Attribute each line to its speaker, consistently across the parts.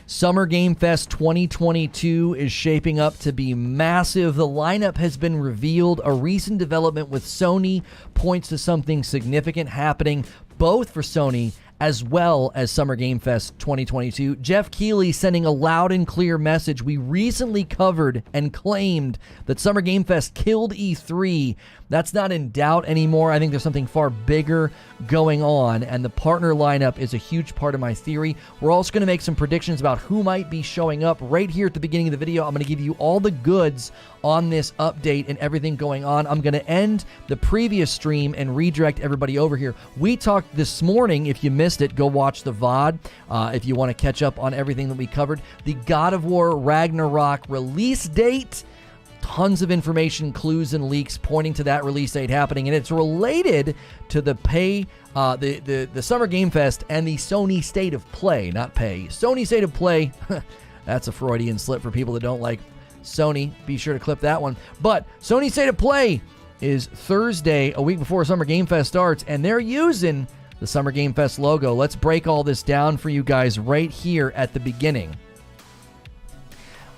Speaker 1: Summer Game Fest 2022 is shaping up to be massive. The lineup has been revealed. A recent development with Sony points to something significant happening both for Sony as well as Summer Game Fest 2022. Jeff Keighley sending a loud and clear message. We recently covered and claimed that Summer Game Fest killed E3. That's not in doubt anymore. I think there's something far bigger going on, and the partner lineup is a huge part of my theory. We're also going to make some predictions about who might be showing up right here at the beginning of the video. I'm going to give you all the goods on this update and everything going on. I'm going to end the previous stream and redirect everybody over here. We talked this morning. If you missed it, go watch the VOD if you want to catch up on everything that we covered. The God of War Ragnarok release date. Tons of information, clues, and leaks pointing to that release date happening, and it's related to the the Summer Game Fest and the Sony State of Play, not pay. Sony State of Play, that's a Freudian slip for people that don't like Sony. Be sure to clip that one. But Sony State of Play is Thursday, a week before Summer Game Fest starts, and they're using the Summer Game Fest logo. Let's break all this down for you guys right here at the beginning.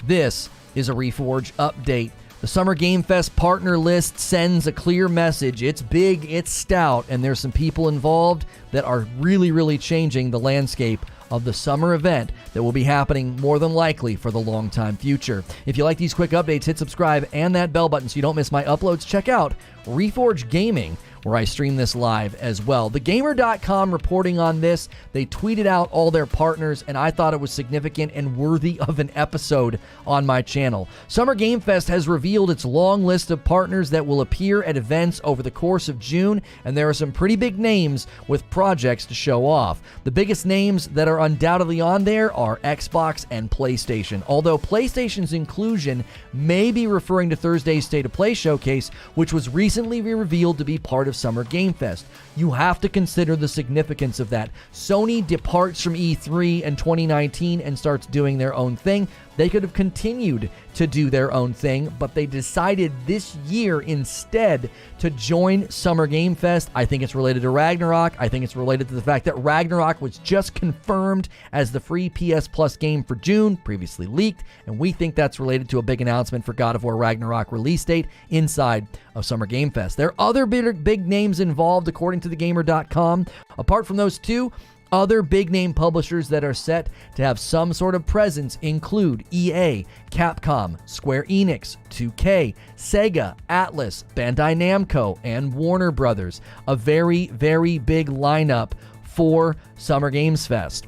Speaker 1: This is a Reforge update. The Summer Game Fest partner list sends a clear message. It's big, it's stout, and there's some people involved that are really changing the landscape of the summer event that will be happening more than likely for the long time future. If you like these quick updates, hit subscribe and that bell button so you don't miss my uploads. Check out Reforge Gaming, where I stream this live as well. TheGamer.com reporting on this. They tweeted out all their partners, and I thought it was significant and worthy of an episode on my channel. Summer Game Fest has revealed its long list of partners that will appear at events over the course of June, and there are some pretty big names with projects to show off. The biggest names that are undoubtedly on there are Xbox and PlayStation, although PlayStation's inclusion may be referring to Thursday's State of Play showcase, which was recently revealed to be part of Summer Game Fest. You have to consider the significance of that. Sony departs from E3 in 2019 and starts doing their own thing. They could have continued to do their own thing, but they decided this year instead to join Summer Game Fest. I think it's related to Ragnarok. I think it's related to the fact that Ragnarok was just confirmed as the free PS Plus game for June, previously leaked, and we think that's related to a big announcement for God of War Ragnarok release date inside of Summer Game Fest. There are other big names involved, according to TheGamer.com. Apart from those two, other big-name publishers that are set to have some sort of presence include EA, Capcom, Square Enix, 2K, Sega, Atlas, Bandai Namco, and Warner Brothers. A very big lineup for Summer Games Fest.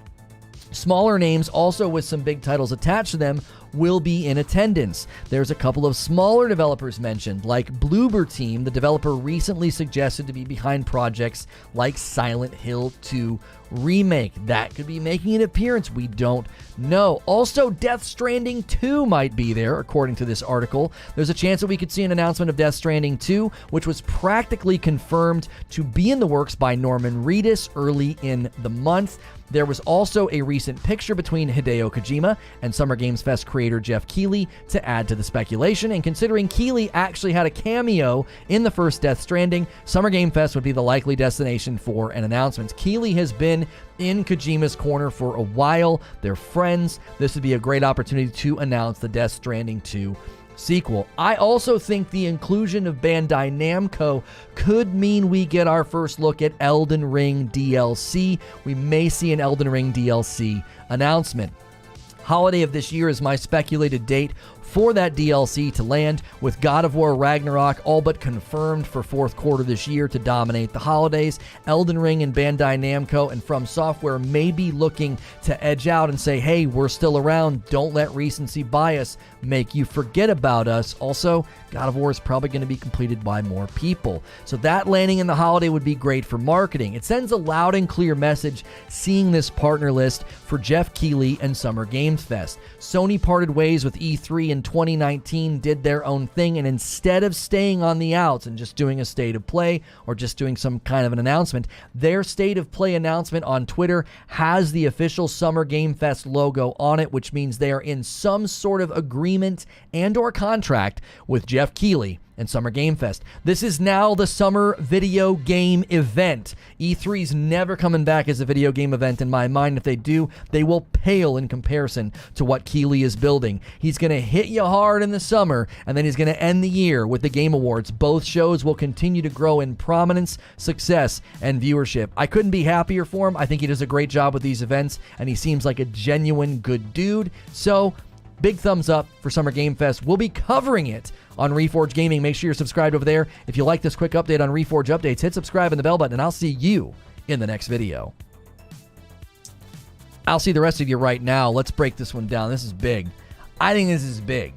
Speaker 1: Smaller names, also with some big titles attached to them, will be in attendance. There's a couple of smaller developers mentioned, like Bloober Team. The developer recently suggested to be behind projects like Silent Hill 2 Remake. That could be making an appearance. We don't know. Also, Death Stranding 2 might be there, according to this article. There's a chance that we could see an announcement of Death Stranding 2, which was practically confirmed to be in the works by Norman Reedus early in the month. There was also a recent picture between Hideo Kojima and Summer Games Fest creator Jeff Keighley to add to the speculation, and considering Keighley actually had a cameo in the first Death Stranding, Summer Game Fest would be the likely destination for an announcement. Keighley has been in Kojima's corner for a while. They're friends. This would be a great opportunity to announce the Death Stranding 2 sequel. I also think the inclusion of Bandai Namco could mean we get our first look at Elden Ring DLC. We may see an Elden Ring DLC announcement. Holiday of this year is my speculated date for that DLC to land, with God of War Ragnarok all but confirmed for fourth quarter this year to dominate the holidays. Elden Ring and Bandai Namco and From Software may be looking to edge out and say, hey, we're still around. Don't let recency bias make you forget about us. Also, God of War is probably going to be completed by more people. So that landing in the holiday would be great for marketing. It sends a loud and clear message seeing this partner list for Jeff Keighley and Summer Games Fest. Sony parted ways with E3 in 2019, did their own thing, and instead of staying on the outs and just doing a state of play or just doing some kind of an announcement, their state of play announcement on Twitter has the official Summer Game Fest logo on it, which means they are in some sort of agreement and or contract with Jeff Keighley and Summer Game Fest. This is now the summer video game event. E3's never coming back as a video game event in my mind. If they do, they will pale in comparison to what Keighley is building. He's going to hit you hard in the summer, and then he's going to end the year with the Game Awards. Both shows will continue to grow in prominence, success, and viewership. I couldn't be happier for him. I think he does a great job with these events, and he seems like a genuine good dude. So, big thumbs up for Summer Game Fest. We'll be covering it on Reforge Gaming. Make sure you're subscribed over there. If you like this quick update on Reforge updates, hit subscribe and the bell button, and I'll see you in the next video. I'll see the rest of you right now. Let's break this one down. This is big. I think this is big.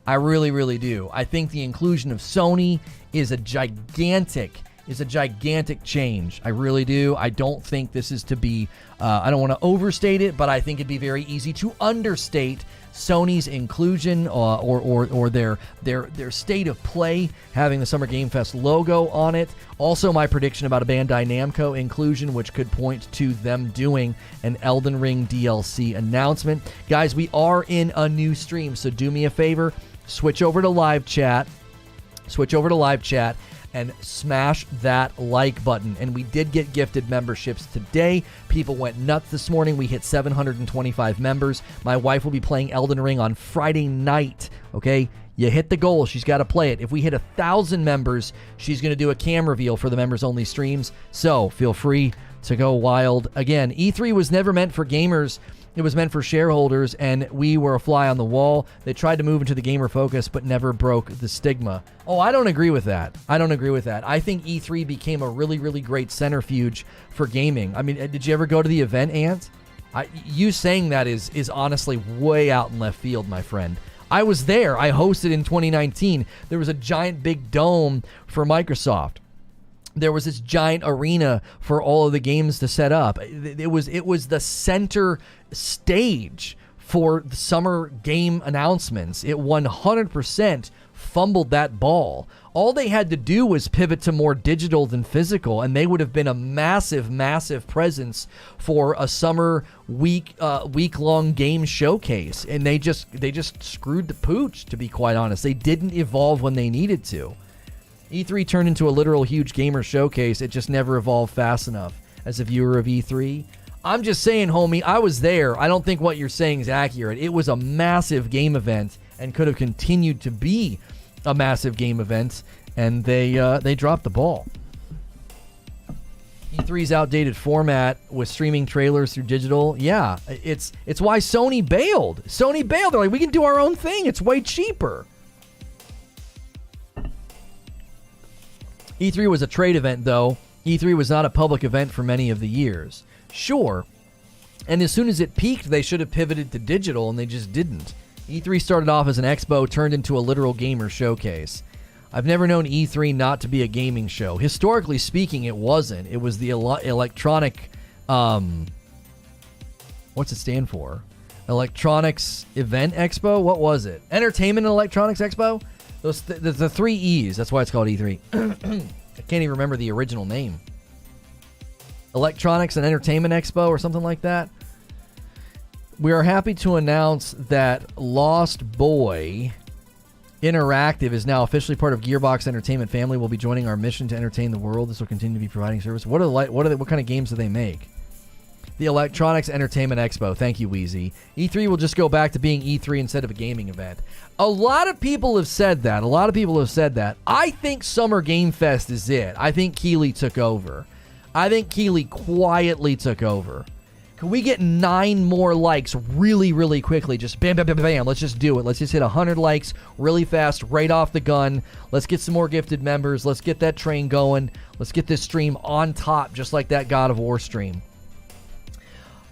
Speaker 1: I really, really do. I think the inclusion of Sony is a gigantic change. I really do. I don't think this is to be, I don't want to overstate it, but I think it'd be very easy to understate Sony's inclusion or their state of play, having the Summer Game Fest logo on it. Also, my prediction about a Bandai Namco inclusion, which could point to them doing an Elden Ring DLC announcement. Guys, we are in a new stream, so do me a favor, switch over to live chat, and smash that like button. And we did get gifted memberships today. People went nuts this morning. We hit 725 members. My wife will be playing Elden Ring on Friday night, okay? You hit the goal. She's got to play it. If we hit 1,000 members, she's going to do a cam reveal for the members-only streams. So feel free to go wild. Again, E3 was never meant for gamers. It was meant for shareholders, and we were a fly on the wall. They tried to move into the gamer focus, but never broke the stigma. Oh, I don't agree with that. I think E3 became a really, really great centrifuge for gaming. I mean, did you ever go to the event, Ant? You saying that is honestly way out in left field, my friend. I was there. I hosted in 2019. There was a giant big dome for Microsoft. There was this giant arena for all of the games to set up. It was the center stage for the summer game announcements. It 100% fumbled that ball. All they had to do was pivot to more digital than physical, and they would have been a massive, massive presence for a summer week-long game showcase. And they just screwed the pooch, to be quite honest. They didn't evolve when they needed to. E3 turned into a literal huge gamer showcase. It just never evolved fast enough. As a viewer of E3, I'm just saying, homie, I was there. I don't think what you're saying is accurate. It was a massive game event and could have continued to be a massive game event, and they dropped the ball. E3's outdated format with streaming trailers through digital. Yeah, it's why Sony bailed. They're like, we can do our own thing. It's way cheaper. E3 was a trade event, though. E3 was not a public event for many of the years. Sure, and as soon as it peaked, they should have pivoted to digital, and they just didn't. E3 started off as an expo, turned into a literal gamer showcase. I've never known E3 not to be a gaming show. Historically speaking, it wasn't. It was the electronic... what's it stand for? Electronics Event Expo? What was it? Entertainment and Electronics Expo? The three E's. That's why it's called E3. I can't even remember the original name. Electronics and Entertainment Expo or something like that. We are happy to announce that Lost Boy Interactive is now officially part of Gearbox Entertainment family. Will be joining our mission to entertain the world. This will continue to be providing service. What kind of games do they make? The Electronics Entertainment Expo. Thank you, Wheezy. E3 will just go back to being E3 instead of a gaming event. A lot of people have said that. I think Summer Game Fest is it. I think Keighley took over. I think Keighley quietly took over. Can we get 9 more likes really, really quickly? Just bam, bam, bam, bam. Let's just do it. Let's just hit 100 likes really fast, right off the gun. Let's get some more gifted members. Let's get that train going. Let's get this stream on top, just like that God of War stream.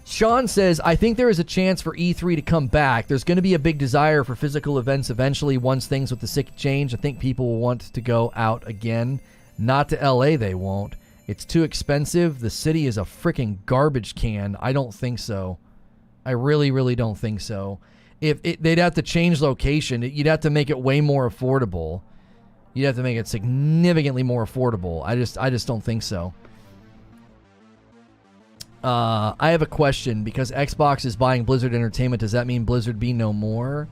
Speaker 1: Sean says, I think there is a chance for E3 to come back. There's going to be a big desire for physical events eventually once things with the sick change. I think people will want to go out again. Not to LA, they won't. It's too expensive. The city is a freaking garbage can. I don't think so. I really, really don't think so. They'd have to change location. You'd have to make it way more affordable. You'd have to make it significantly more affordable. I just don't think so. I have a question. Because Xbox is buying Blizzard Entertainment, does that mean Blizzard be no more?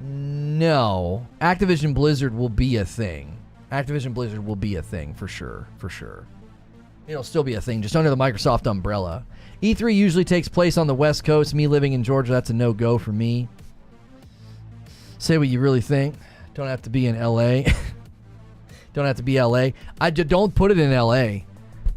Speaker 1: No. Activision Blizzard will be a thing. Activision Blizzard will be a thing for sure. For sure. It'll still be a thing, just under the Microsoft umbrella. E3 usually takes place on the West Coast. Me living in Georgia, that's a no-go for me. Say what you really think. Don't have to be in LA. Don't have to be LA. Don't put it in LA.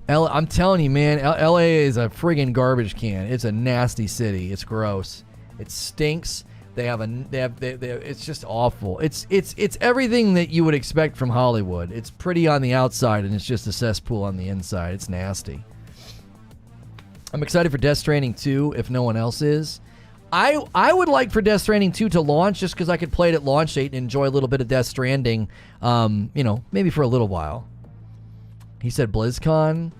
Speaker 1: I'm telling you, man, LA is a friggin' garbage can. It's a nasty city. It's gross. It stinks. It's just awful. It's everything that you would expect from Hollywood. It's pretty on the outside and it's just a cesspool on the inside. It's nasty. I'm excited for Death Stranding 2 if no one else is. I would like for Death Stranding 2 to launch just because I could play it at launch date and enjoy a little bit of Death Stranding, maybe for a little while. He said BlizzCon.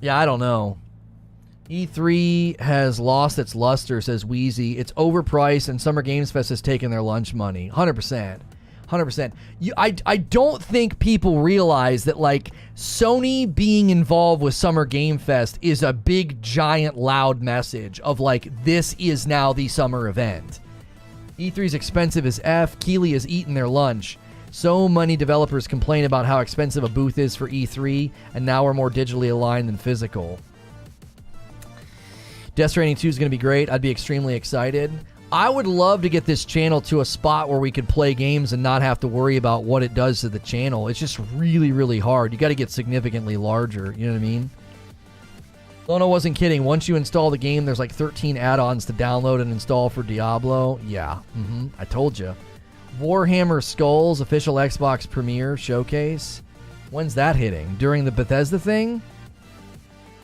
Speaker 1: Yeah, I don't know. E3 has lost its luster, says Wheezy. It's overpriced, and Summer Games Fest has taken their lunch money. 100%. 100%. I don't think people realize that, like, Sony being involved with Summer Game Fest is a big, giant, loud message of, like, this is now the summer event. E3's expensive as F. Keighley has eaten their lunch. So many developers complain about how expensive a booth is for E3, and now we're more digitally aligned than physical. Death Stranding 2 is going to be great. I'd be extremely excited. I would love to get this channel to a spot where we could play games and not have to worry about what it does to the channel. It's just really, really hard. You got to get significantly larger. You know what I mean? Lono wasn't kidding. Once you install the game, there's like 13 add-ons to download and install for Diablo. Yeah, I told you. Warhammer Skulls official Xbox Premiere showcase. When's that hitting? During the Bethesda thing?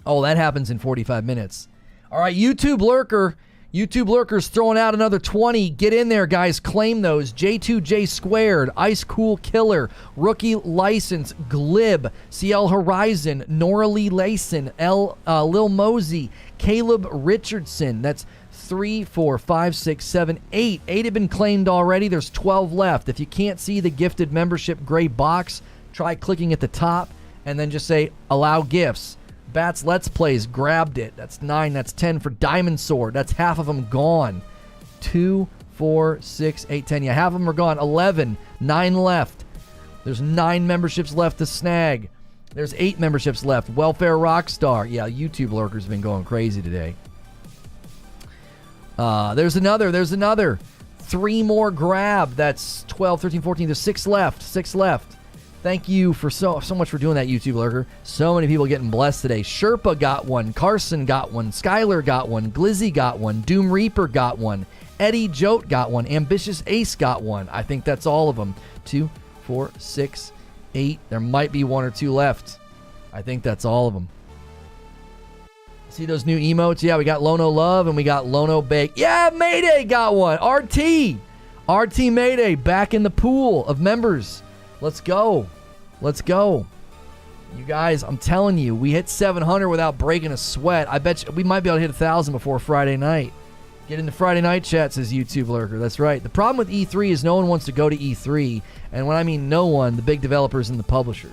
Speaker 1: Oh, that happens in 45 minutes. All right, YouTube Lurker. YouTube Lurker's throwing out another 20. Get in there, guys. Claim those. J2J Squared, Ice Cool Killer, Rookie License, Glib, CL Horizon, Nora Lee Layson, Lil Mosey, Caleb Richardson. That's 3, 4, 5, 6, 7, 8. 8 have been claimed already. There's 12 left. If you can't see the gifted membership gray box, try clicking at the top and then just say allow gifts. Bats Let's Plays grabbed it. That's 9. That's 10 for Diamond Sword. That's half of them gone. 2, 4, 6, 8, 10. Yeah, half of them are gone. 11. 9 left. There's 9 memberships left to snag. There's 8 memberships left. Welfare Rockstar. Yeah, YouTube Lurker's been going crazy today. There's another. 3 more grab. That's 12, 13, 14. There's 6 left. 6 left. Thank you for so much for doing that, YouTube Lurker. So many people getting blessed today. Sherpa got one. Carson got one. Skylar got one. Glizzy got one. Doom Reaper got one. Eddie Jote got one. Ambitious Ace got one. I think that's all of them. 2, 4, 6, 8. There might be 1 or 2 left. I think that's all of them. See those new emotes? Yeah, we got Lono Love and we got Lono Bake. Yeah, Mayday got one. RT Mayday back in the pool of members. Let's go. You guys, I'm telling you, we hit 700 without breaking a sweat. I bet you we might be able to hit 1,000 before Friday night. Get into Friday night chat, says YouTube Lurker. That's right. The problem with E3 is no one wants to go to E3. And when I mean no one, the big developers and the publishers.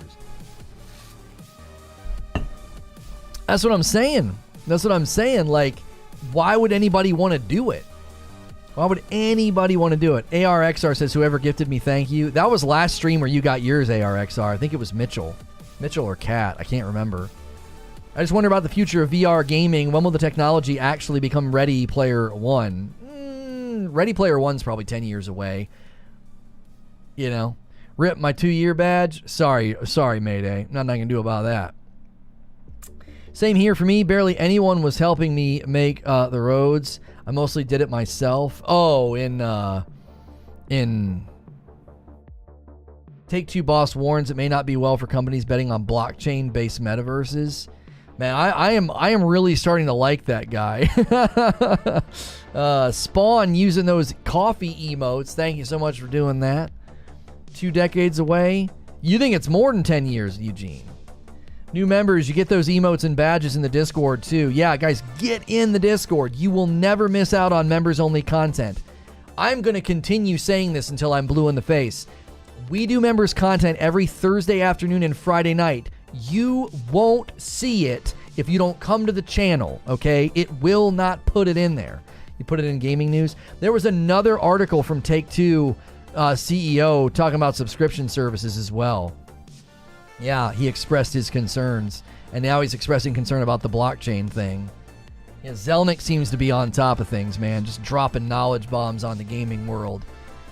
Speaker 1: That's what I'm saying. Like, why would anybody want to do it? Why would anybody want to do it? ARXR says, whoever gifted me, thank you. That was last stream where you got yours, ARXR. I think it was Mitchell. Mitchell or Cat. I can't remember. I just wonder about the future of VR gaming. When will the technology actually become Ready Player One? Ready Player One's probably 10 years away. You know? Rip my 2-year badge. Sorry, Mayday. Nothing I can do about that. Same here for me. Barely anyone was helping me make the roads. I mostly did it myself. Oh, in Take-Two boss warns it may not be well for companies betting on blockchain-based metaverses. Man, I am really starting to like that guy. Spawn using those coffee emotes. Thank you so much for doing that. 2 decades away. You think it's more than 10 years, Eugene? New members, you get those emotes and badges in the Discord too. Yeah, guys, get in the Discord. You will never miss out on members-only content. I'm going to continue saying this until I'm blue in the face. We do members content every Thursday afternoon and Friday night. You won't see it if you don't come to the channel, okay? It will not put it in there. You put it in gaming news. There was another article from Take-Two CEO talking about subscription services as well. Yeah, he expressed his concerns, and now he's expressing concern about the blockchain thing. Yeah, Zelnick seems to be on top of things, man, just dropping knowledge bombs on the gaming world.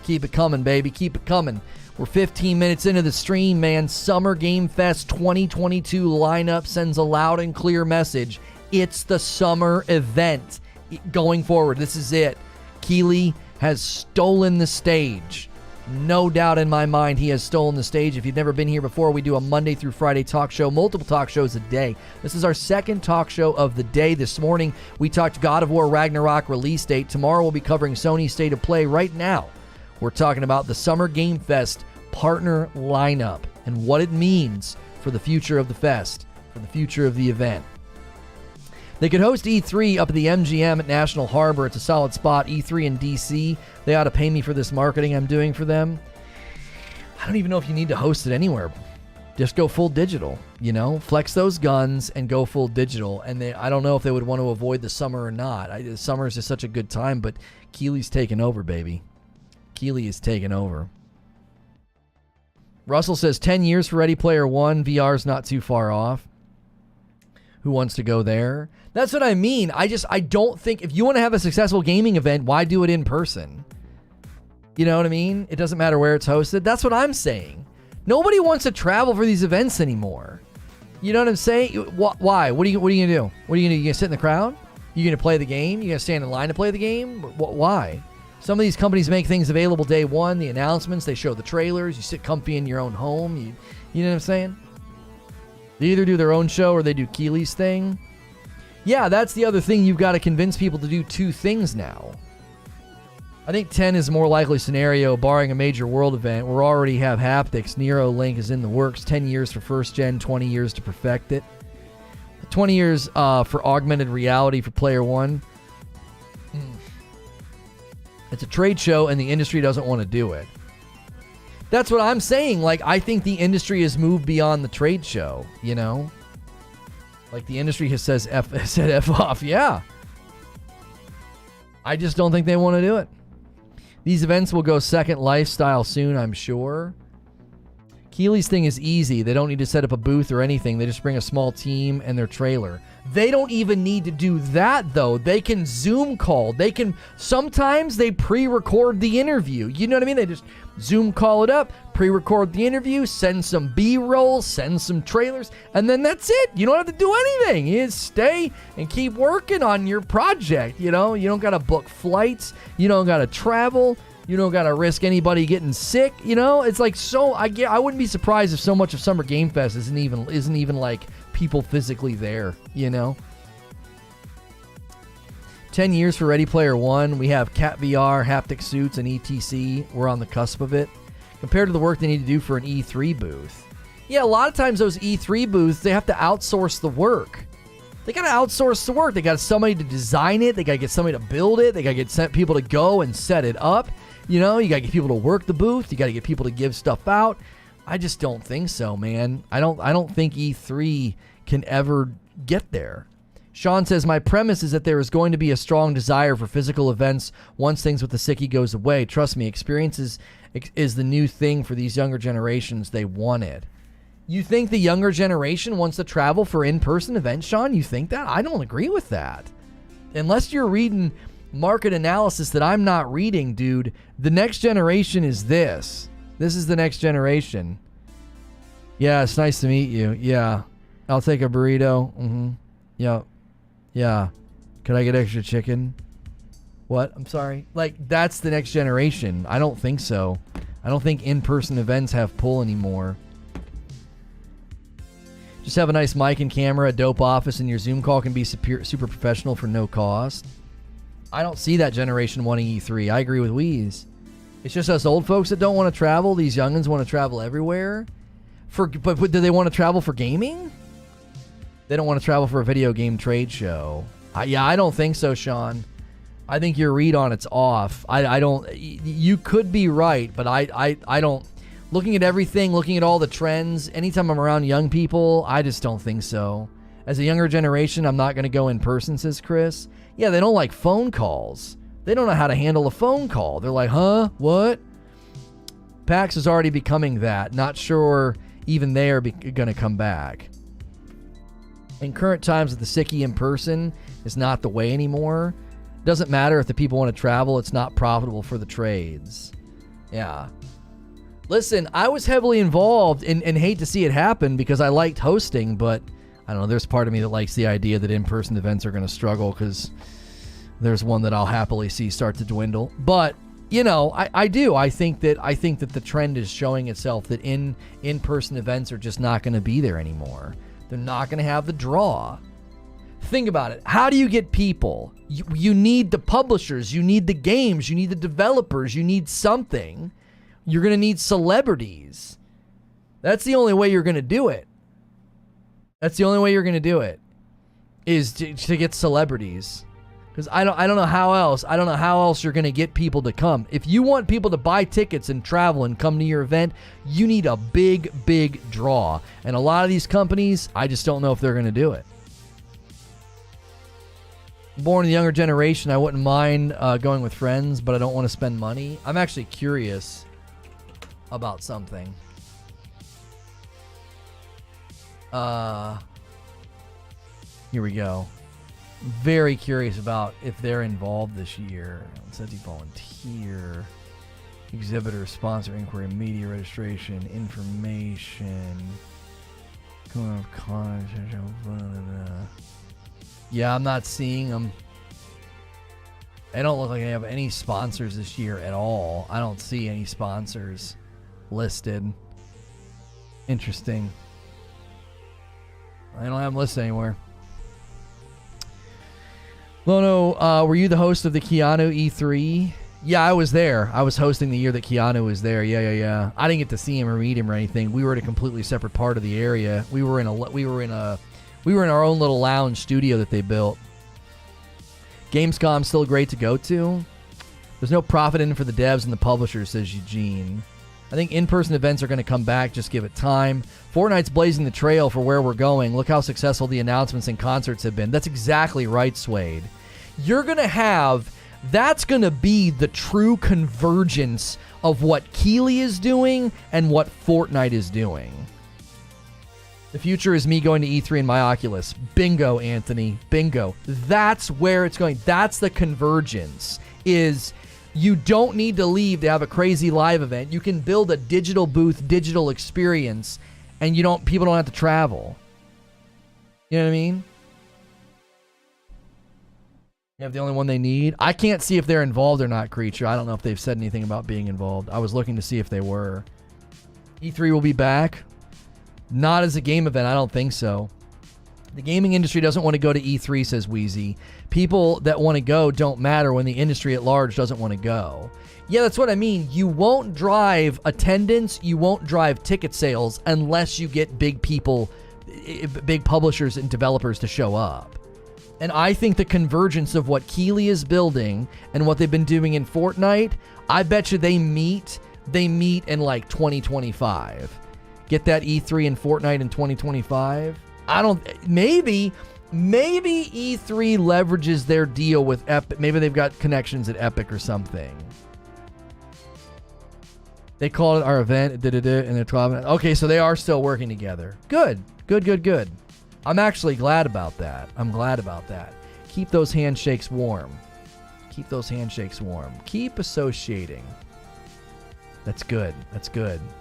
Speaker 1: Keep it coming, baby. Keep it coming. We're 15 minutes into the stream, man. Summer Game Fest 2022 lineup sends a loud and clear message. It's the summer event going forward. This is it. Keighley has stolen the stage. No doubt in my mind he has stolen the stage. If you've never been here before, we do a Monday through Friday talk show, multiple talk shows a day. This is our second talk show of the day. This morning, we talked God of War Ragnarok release date. Tomorrow, we'll be covering Sony's State of Play. Right now, we're talking about the Summer Game Fest partner lineup and what it means for the future of the fest, for the future of the event. They could host E3 up at the MGM at National Harbor. It's a solid spot. E3 in DC. They ought to pay me for this marketing I'm doing for them. I don't even know if you need to host it anywhere. Just go full digital, you know? Flex those guns and go full digital. And I don't know if they would want to avoid the summer or not. Summer is just such a good time, but Keighley's taking over, baby. Keighley is taking over. Russell says 10 years for Ready Player One. VR's not too far off. Who wants to go there? That's what I mean. I don't think if you want to have a successful gaming event, why do it in person? You know what I mean? It doesn't matter where it's hosted. That's what I'm saying. Nobody wants to travel for these events anymore. You know what I'm saying? Why? What are you going to do? What are you going to do? You going to sit in the crowd? You going to play the game? You going to stand in line to play the game? Why? Some of these companies make things available day one. The announcements, they show the trailers. You sit comfy in your own home. You know what I'm saying? They either do their own show or they do Keighley's thing. Yeah, that's the other thing. You've got to convince people to do two things now. I think 10 is a more likely scenario, barring a major world event. We already have haptics. Neuralink is in the works. 10 years for first gen, 20 years to perfect it. 20 years for augmented reality for Player One. It's a trade show and the industry doesn't want to do it. That's what I'm saying. Like, I think the industry has moved beyond the trade show, you know? Like, the industry has said F off. Yeah. I just don't think they want to do it. These events will go second lifestyle soon, I'm sure. Keighley's thing is easy. They don't need to set up a booth or anything. They just bring a small team and their trailer. They don't even need to do that, though. They can Zoom call. Sometimes they pre-record the interview. You know what I mean? They just Zoom call it up, pre-record the interview, send some B-roll, send some trailers, and then that's it. You don't have to do anything. You just stay and keep working on your project, you know? You don't got to book flights. You don't got to travel. You don't got to risk anybody getting sick, you know? It's like I wouldn't be surprised if so much of Summer Game Fest isn't even like people physically there, you know? 10 years for Ready Player One. We have Cat VR, haptic suits, and ETC. We're on the cusp of it. Compared to the work they need to do for an E3 booth. Yeah, a lot of times those E3 booths, they have to outsource the work. They got to outsource the work. They got somebody to design it. They got to get somebody to build it. They got to get people to go and set it up. You know, you got to get people to work the booth. You got to get people to give stuff out. I just don't think so, man. I don't think E3 can ever get there. Sean says, my premise is that there is going to be a strong desire for physical events once things with the sickie goes away. Trust me, experiences is the new thing for these younger generations. They want it. You think the younger generation wants to travel for in-person events, Sean? You think that? I don't agree with that. Unless you're reading market analysis that I'm not reading, dude, the next generation is this. This is the next generation. Yeah, it's nice to meet you. Yeah. I'll take a burrito. Mm-hmm. Yep. Yeah. Could I get extra chicken? What? I'm sorry. Like, that's the next generation. I don't think so. I don't think in-person events have pull anymore. Just have a nice mic and camera, a dope office, and your Zoom call can be super professional for no cost. I don't see that generation wanting E3. I agree with Wheeze. It's just us old folks that don't want to travel. These youngins want to travel everywhere. But do they want to travel for gaming? They don't want to travel for a video game trade show. I don't think so, Sean. I think your read on it's off. I don't. You could be right, but I don't. Looking at everything, looking at all the trends, anytime I'm around young people, I just don't think so. As a younger generation, I'm not going to go in person, says Chris. Yeah, they don't like phone calls. They don't know how to handle a phone call. They're like, huh? What? PAX is already becoming that. Not sure even they are going to come back. In current times, the sicky in person is not the way anymore. Doesn't matter if the people want to travel. It's not profitable for the trades. Yeah. Listen, I was heavily involved and hate to see it happen because I liked hosting, but I don't know. There's part of me that likes the idea that in-person events are going to struggle because there's one that I'll happily see start to dwindle. But, you know, I do. I think that the trend is showing itself that in-person events are just not going to be there anymore. They're not going to have the draw. Think about it. How do you get people? You need the publishers. You need the games. You need the developers. You need something. You're going to need celebrities. That's the only way you're going to do it. That's the only way you're going to do it is to get celebrities. Because I don't know how else. I don't know how else you're going to get people to come. If you want people to buy tickets and travel and come to your event, you need a big, big draw. And a lot of these companies, I just don't know if they're going to do it. Born in the younger generation, I wouldn't mind going with friends, but I don't want to spend money. I'm actually curious about something. Here we go. Very curious about if they're involved this year. It says you volunteer. Exhibitor, sponsor, inquiry, media registration, information. Yeah, I'm not seeing them. They don't look like they have any sponsors this year at all. I don't see any sponsors listed. Interesting. I don't have them listed anywhere. Lono, were you the host of the Keanu E3? Yeah, I was there. I was hosting the year that Keanu was there. Yeah. I didn't get to see him or meet him or anything. We were at a completely separate part of the area. We were in our own little lounge studio that they built. Gamescom's still great to go to. There's no profit in it for the devs and the publishers, says Eugene. I think in-person events are going to come back. Just give it time. Fortnite's blazing the trail for where we're going. Look how successful the announcements and concerts have been. That's exactly right, Suede. You're going to have... That's going to be the true convergence of what Keighley is doing and what Fortnite is doing. The future is me going to E3 in my Oculus. Bingo, Anthony. Bingo. That's where it's going. That's the convergence. Is you don't need to leave to have a crazy live event. You can build a digital booth, digital experience, and people don't have to travel. You know what I mean? You have the only one they need. I can't see if they're involved or not, Creature. I don't know if they've said anything about being involved. I was looking to see if they were. E3 will be back. Not as a game event. I don't think so. The gaming industry doesn't want to go to E3, says Wheezy. People that want to go don't matter when the industry at large doesn't want to go. Yeah, that's what I mean. You won't drive attendance. You won't drive ticket sales unless you get big people, big publishers and developers to show up. And I think the convergence of what Keighley is building and what they've been doing in Fortnite, I bet you they meet in like 2025. Get that E3 and Fortnite in 2025? Maybe E3 leverages their deal with Epic. Maybe they've got connections at Epic or something. They called it our event, and they're 12 minutes. Okay, so they are still working together. Good. I'm actually glad about that. Keep those handshakes warm. Keep associating. That's good.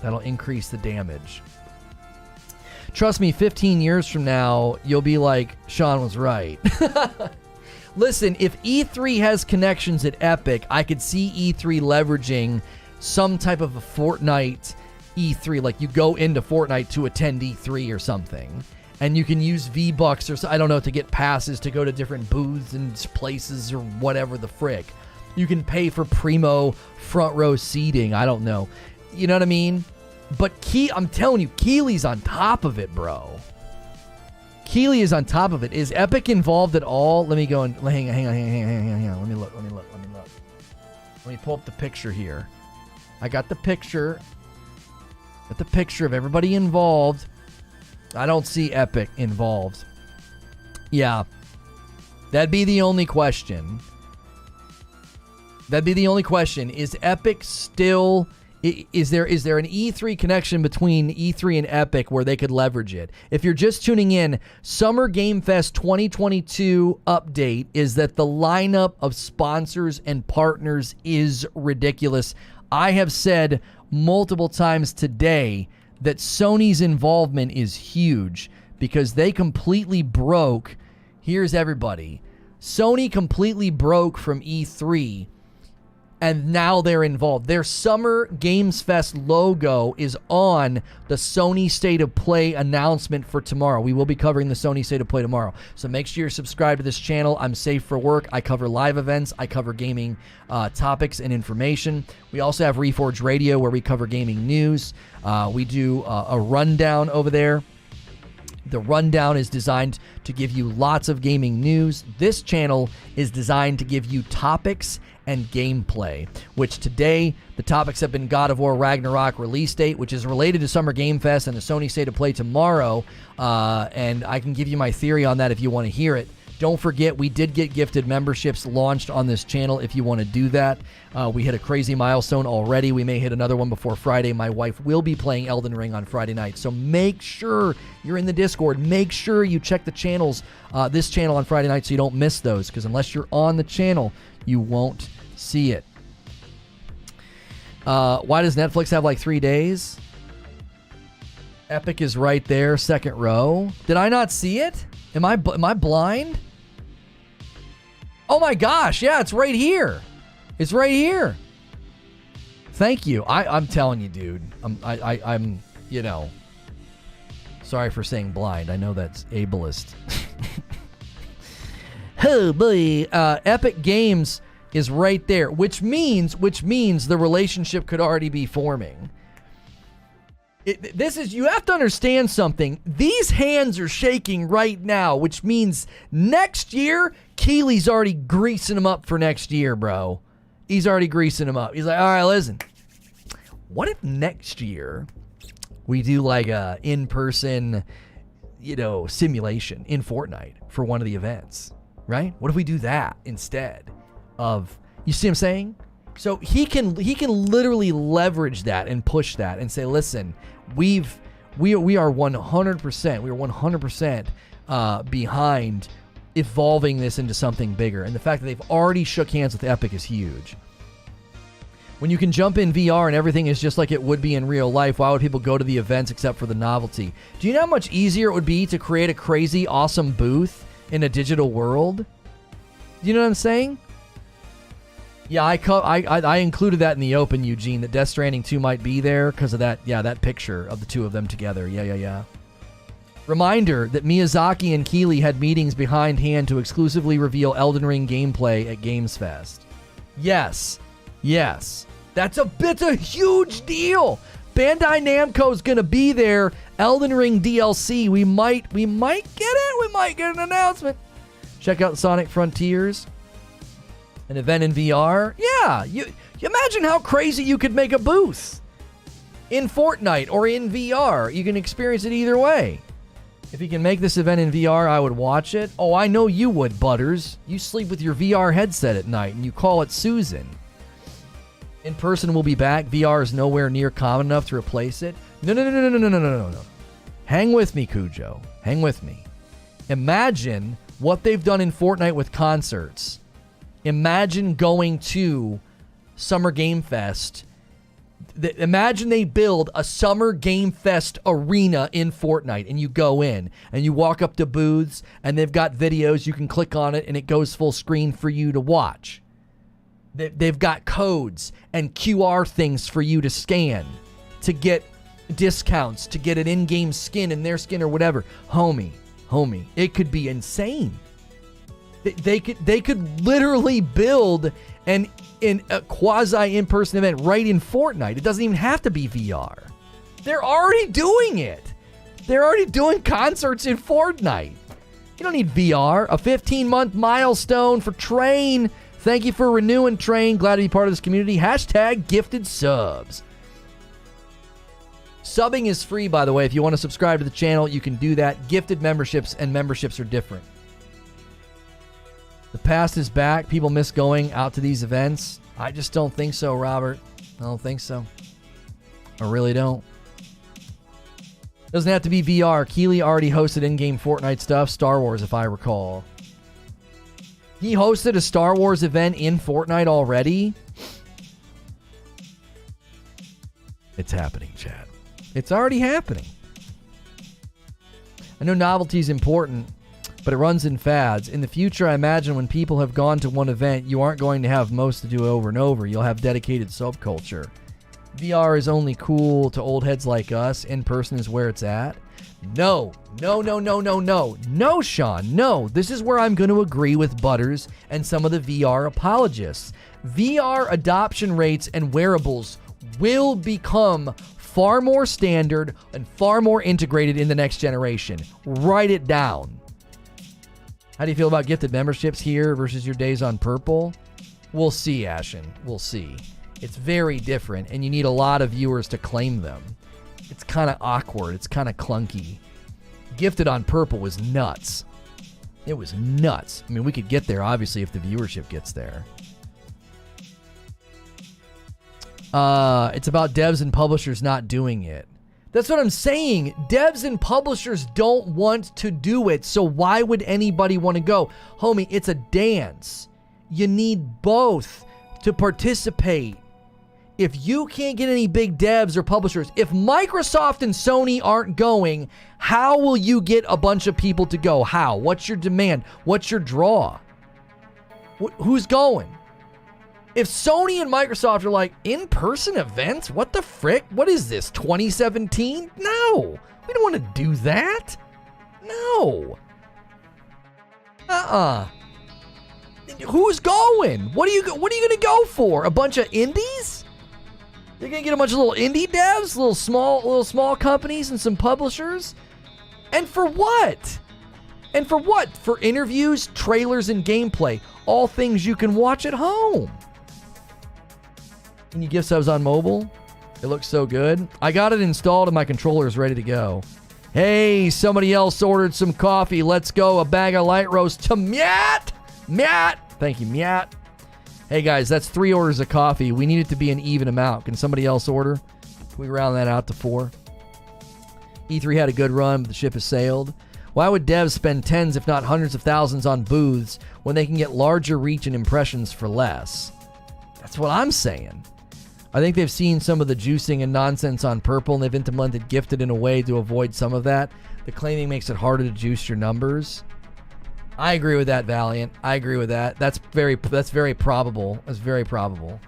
Speaker 1: That'll increase the damage. Trust me, 15 years from now, you'll be like, Sean was right. Listen, if E3 has connections at Epic, I could see E3 leveraging some type of a Fortnite E3. Like you go into Fortnite to attend E3 or something. And you can use V-Bucks or I don't know to get passes to go to different booths and places or whatever the frick. You can pay for primo front row seating. I don't know. You know what I mean? But I'm telling you, Keighley's on top of it, bro. Keighley is on top of it. Is Epic involved at all? Let me go and hang on. Let me look. Let me pull up the picture here. I got the picture. Got the picture of everybody involved. I don't see Epic involved. Yeah. That'd be the only question. That'd be the only question. Is Epic still... Is there an E3 connection between E3 and Epic where they could leverage it? If you're just tuning in, Summer Game Fest 2022 update is that the lineup of sponsors and partners is ridiculous. I have said multiple times today that Sony's involvement is huge because they completely broke. Here's everybody. Sony completely broke from E3. And now they're involved. Their Summer Games Fest logo is on the Sony State of Play announcement for tomorrow. We will be covering the Sony State of Play tomorrow. So make sure you're subscribed to this channel. I'm safe for work. I cover live events. I cover gaming topics and information. We also have Reforge Radio where we cover gaming news. We do a rundown over there. The rundown is designed to give you lots of gaming news. This channel is designed to give you topics and gameplay, which today the topics have been God of War Ragnarok release date, which is related to Summer Game Fest and the Sony State of Play tomorrow. And I can give you my theory on that if you want to hear it. Don't forget, we did get gifted memberships launched on this channel if you want to do that. We hit a crazy milestone already. We may hit another one before Friday. My wife will be playing Elden Ring on Friday night. So make sure you're in the Discord. Make sure you check the channels, this channel on Friday night so you don't miss those. Because unless you're on the channel, you won't see it. Why does Netflix have like 3 days? Epic is right there, second row. Did I not see it? Am I blind? Oh my gosh, yeah, it's right here. It's right here. Thank you. I'm telling you, dude. I'm you know, sorry for saying blind. I know that's ableist. Oh boy, Epic Games is right there, which means the relationship could already be forming. You have to understand something. These hands are shaking right now, which means next year, Keely's already greasing them up for next year, bro. He's already greasing them up. He's like, all right, listen, what if next year we do like a in-person, simulation in Fortnite for one of the events, right? What if we do that instead of, you see what I'm saying? So he can literally leverage that and push that and say, listen, we are 100% behind evolving this into something bigger. And the fact that they've already shook hands with Epic is huge. When you can jump in VR and everything is just like it would be in real life, why would people go to the events except for the novelty? Do you know how much easier it would be to create a crazy, awesome booth in a digital world? Do you know what I'm saying? Yeah, I included that in the open, Eugene, that Death Stranding 2 might be there because of that, that picture of the two of them together. Yeah. Reminder that Miyazaki and Keighley had meetings behind hand to exclusively reveal Elden Ring gameplay at Games Fest. Yes. That's a huge deal. Bandai Namco's going to be there. Elden Ring DLC. We might get it. We might get an announcement. Check out Sonic Frontiers. An event in VR? Yeah, you imagine how crazy you could make a booth in Fortnite or in VR. You can experience it either way. If you can make this event in VR, I would watch it. Oh, I know you would, Butters. You sleep with your VR headset at night and you call it Susan. In person will be back. VR is nowhere near common enough to replace it. No. Hang with me, Cujo. Hang with me. Imagine what they've done in Fortnite with concerts. Imagine going to Summer Game Fest. Imagine they build a Summer Game Fest arena in Fortnite and you go in and you walk up to booths and they've got videos. You can click on it and it goes full screen for you to watch. They've got codes and QR things for you to scan to get discounts, to get an in-game skin in their skin or whatever. Homie, it could be insane. They could literally build a quasi in-person event right in Fortnite. It doesn't even have to be VR. They're already doing it. They're already doing concerts in Fortnite. You don't need VR. A 15-month milestone for Train. Thank you for renewing, Train. Glad to be part of this community. # gifted subs. Subbing is free, by the way. If you want to subscribe to the channel, you can do that. Gifted memberships and memberships are different. The past is back. People miss going out to these events. I just don't think so, Robert. I don't think so. I really don't. Doesn't have to be VR. Keeley already hosted in-game Fortnite stuff. Star Wars, if I recall. He hosted a Star Wars event in Fortnite already? It's happening, chat. It's already happening. I know novelty is important, but it runs in fads. In the future, I imagine when people have gone to one event, you aren't going to have most to do over and over. You'll have dedicated subculture. VR is only cool to old heads like us. In person is where it's at. No, Sean. No, this is where I'm going to agree with Butters and some of the VR apologists. VR adoption rates and wearables will become far more standard and far more integrated in the next generation. Write it down. How do you feel about gifted memberships here versus your days on Purple? We'll see, Ashen. We'll see. It's very different, and you need a lot of viewers to claim them. It's kind of awkward. It's kind of clunky. Gifted on Purple was nuts. It was nuts. I mean, we could get there, obviously, if the viewership gets there. It's about devs and publishers not doing it. That's what I'm saying. Devs and publishers don't want to do it, so why would anybody want to go? Homie, it's a dance. You need both to participate. If you can't get any big devs or publishers, if Microsoft and Sony aren't going, how will you get a bunch of people to go? How? What's your demand? What's your draw? Who's going? If Sony and Microsoft are like, in-person events? What the frick? What is this, 2017? No. We don't want to do that. No. Who's going? What are you going to go for? A bunch of indies? You're going to get a bunch of little indie devs, little small companies and some publishers? And for what? And for what? For interviews, trailers, and gameplay. All things you can watch at home. Can you gift subs on mobile? It looks so good. I got it installed and my controller is ready to go. Hey, somebody else ordered some coffee. Let's go. A bag of light roast to Miat. Thank you, Miat. Hey guys, that's 3 orders of coffee. We need it to be an even amount. Can somebody else order? Can we round that out to 4? E3 had a good run, but the ship has sailed. Why would devs spend tens, if not hundreds of thousands on booths when they can get larger reach and impressions for less? That's what I'm saying. I think they've seen some of the juicing and nonsense on Purple, and they've implemented gifted in a way to avoid some of that. The claiming makes it harder to juice your numbers. I agree with that, Valiant. I agree with that. That's very probable. That's very probable.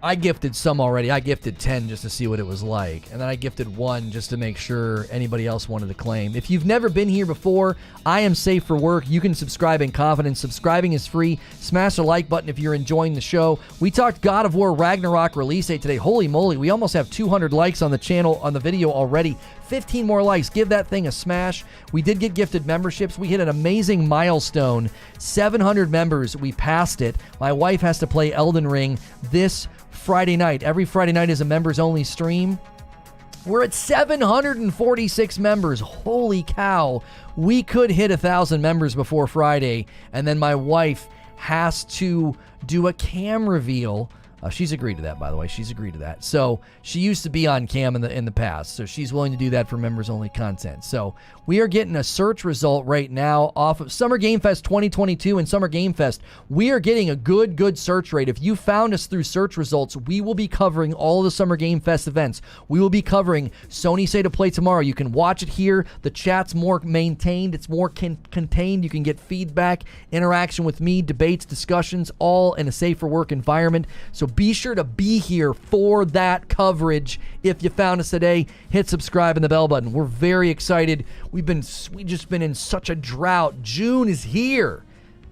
Speaker 1: I gifted some already. I gifted 10 just to see what it was like. And then I gifted 1 just to make sure anybody else wanted to claim. If you've never been here before, I am safe for work. You can subscribe in confidence. Subscribing is free. Smash the like button if you're enjoying the show. We talked God of War Ragnarok release date today. Holy moly, we almost have 200 likes on the channel, on the video already. 15 more likes. Give that thing a smash. We did get gifted memberships. We hit an amazing milestone. 700 members. We passed it. My wife has to play Elden Ring this Friday night. Every Friday night is a members only stream. We're at 746 members. Holy cow. We could hit 1,000 members before Friday, and then my wife has to do a cam reveal. She's agreed to that, by the way. She's agreed to that. So she used to be on cam in the past, so she's willing to do that for members only content. So we are getting a search result right now off of Summer Game Fest 2022 and Summer Game Fest. We are getting a good search rate. If you found us through search results, we will be covering all the Summer Game Fest events. We will be covering Sony Say to Play tomorrow. You can watch it here. The chat's more maintained. It's more contained. You can get feedback, interaction with me, debates, discussions, all in a safer work environment. So be sure to be here for that coverage. If you found us today, hit subscribe and the bell button. We're very excited. We've just been in such a drought. June is here.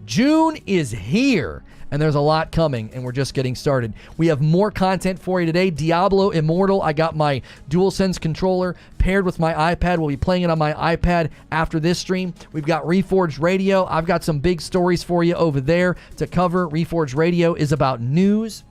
Speaker 1: June is here. And there's a lot coming, and we're just getting started. We have more content for you today. Diablo Immortal. I got my DualSense controller paired with my iPad. We'll be playing it on my iPad after this stream. We've got Reforge Radio. I've got some big stories for you over there to cover. Reforge Radio is about news.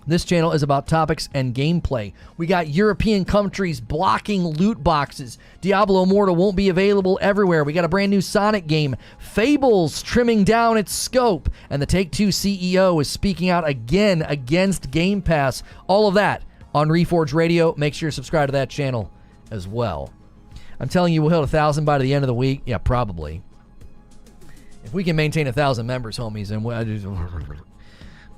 Speaker 1: This channel is about topics and gameplay. We got European countries blocking loot boxes. Diablo Immortal won't be available everywhere. We got a brand new Sonic game. Fables trimming down its scope. And the Take-Two CEO is speaking out again against Game Pass. All of that on Reforge Radio. Make sure you subscribe to that channel as well. I'm telling you, we'll hit 1,000 by the end of the week. Yeah, probably. If we can maintain 1,000 members, homies, and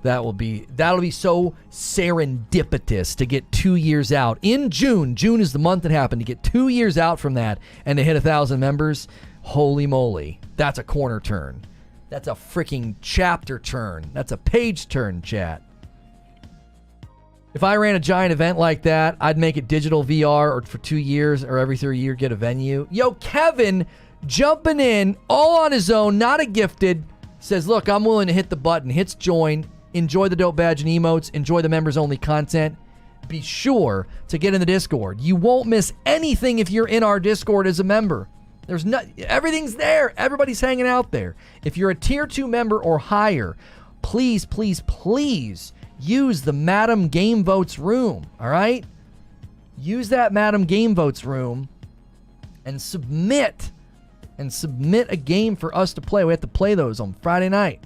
Speaker 1: that'll be so serendipitous to get 2 years out in June. June is the month it happened. To get 2 years out from that and to hit 1,000 members, holy moly, that's a corner turn. That's a freaking chapter turn. That's a page turn, chat. If I ran a giant event like that, I'd make it digital VR, or for 2 years or every 3 year get a venue. Yo, Kevin jumping in all on his own, not a gifted, says, look, I'm willing to hit the button, hits join, enjoy the dope badge and emotes, enjoy the members only content. Be sure to get in the Discord. You won't miss anything if you're in our Discord as a member. Everything's there. Everybody's hanging out there. If you're a tier 2 member or higher, please, please, please use the Madam Game Votes room. All right? Use that Madam Game Votes room and submit a game for us to play. We have to play those on Friday night.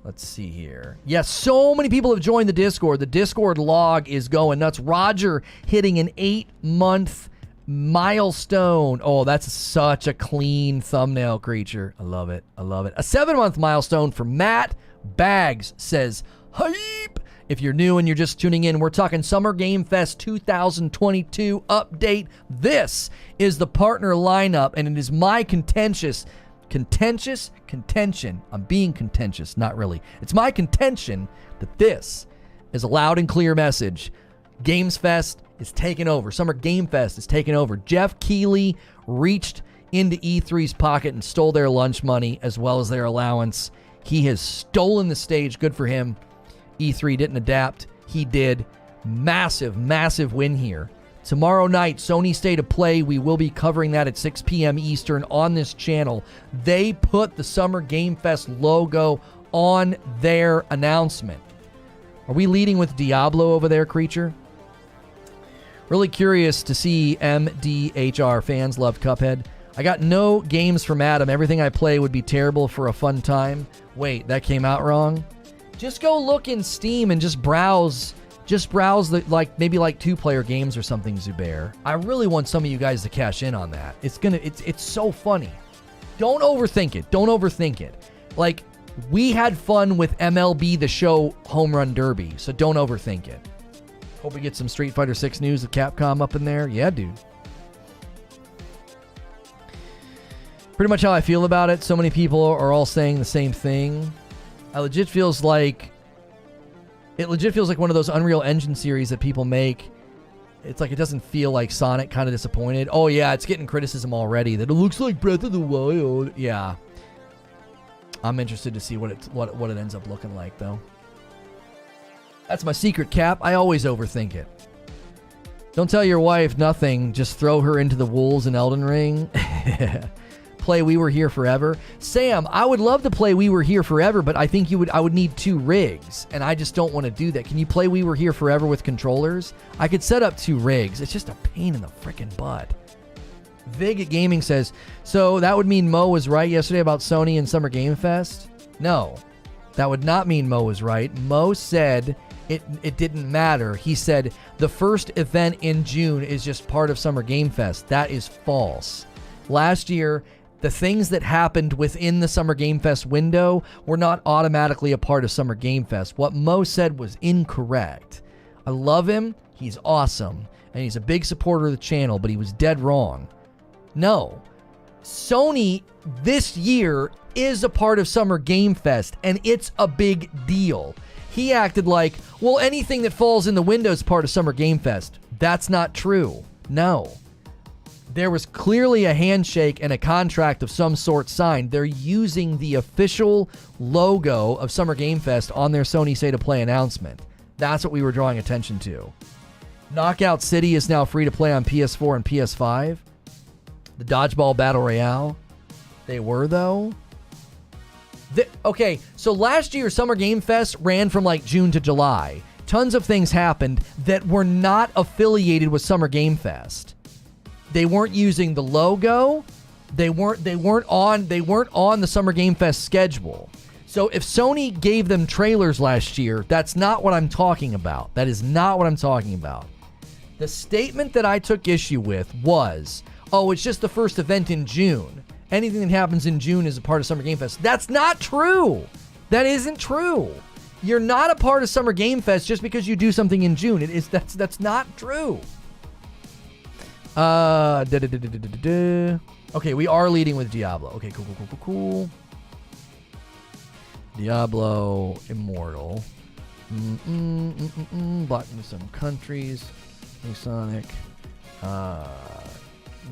Speaker 1: Let's see here. Yes, so many people have joined the Discord. The Discord log is going nuts. Roger hitting an 8-month milestone. Oh, that's such a clean thumbnail, creature. I love it. I love it. A 7-month milestone for Matt Bags says, hype. If you're new and you're just tuning in, we're talking Summer Game Fest 2022 update. This is the partner lineup, and it is my contention. I'm being contentious, not really. It's my contention that this is a loud and clear message. Games Fest is taking over. Summer Game Fest is taking over. Jeff Keighley reached into E3's pocket and stole their lunch money as well as their allowance. He has stolen the stage. Good for him. E3 didn't adapt. He did. Massive, massive win here. Tomorrow night, Sony State of Play. We will be covering that at 6 p.m. Eastern on this channel. They put the Summer Game Fest logo on their announcement. Are we leading with Diablo over there, creature? Really curious to see MDHR. Fans love Cuphead. I got no games from Adam. Everything I play would be terrible for a fun time. Wait, that came out wrong? Just go look in Steam and just browse the, maybe 2-player games or something, Zubair. I really want some of you guys to cash in on that. It's so funny. Don't overthink it. Don't overthink it. We had fun with MLB The Show Home Run Derby, so don't overthink it. Hope we get some Street Fighter 6 news with Capcom up in there. Yeah, dude. Pretty much how I feel about it. So many people are all saying the same thing. It legit feels like one of those Unreal Engine series that people make. It's like it doesn't feel like Sonic. Kind of disappointed. Oh yeah, it's getting criticism already that it looks like Breath of the Wild. Yeah, I'm interested to see what it ends up looking like though. That's my secret, Cap. I always overthink it. Don't tell your wife nothing. Just throw her into the wolves in Elden Ring. Play We Were Here Forever. Sam, I would love to play We Were Here Forever, but I think I would need 2 rigs, and I just don't want to do that. Can you play We Were Here Forever with controllers? I could set up 2 rigs. It's just a pain in the frickin' butt. Vig Gaming says, so that would mean Mo was right yesterday about Sony and Summer Game Fest? No, that would not mean Mo was right. Mo said it didn't matter. He said the first event in June is just part of Summer Game Fest. That is false. Last year, the things that happened within the Summer Game Fest window were not automatically a part of Summer Game Fest. What Mo said was incorrect. I love him. He's awesome. And he's a big supporter of the channel, but he was dead wrong. No. Sony this year is a part of Summer Game Fest, and it's a big deal. He acted like, well, anything that falls in the window is part of Summer Game Fest. That's not true. No. There was clearly a handshake and a contract of some sort signed. They're using the official logo of Summer Game Fest on their Sony State of Play announcement. That's what we were drawing attention to. Knockout City is now free to play on PS4 and PS5. The Dodgeball Battle Royale. They were, though. Okay, so last year Summer Game Fest ran from like June to July. Tons of things happened that were not affiliated with Summer Game Fest. They weren't using the logo. They weren't on the Summer Game Fest schedule. So if Sony gave them trailers last year, that's not what I'm talking about. That is not what I'm talking about. The statement that I took issue with was, oh, it's just the first event in June. Anything that happens in June is a part of Summer Game Fest. That's not true. That isn't true. You're not a part of Summer Game Fest just because you do something in June. That's not true. Okay, we are leading with Diablo. Okay, cool. Diablo Immortal. Blocking some countries. New Sonic.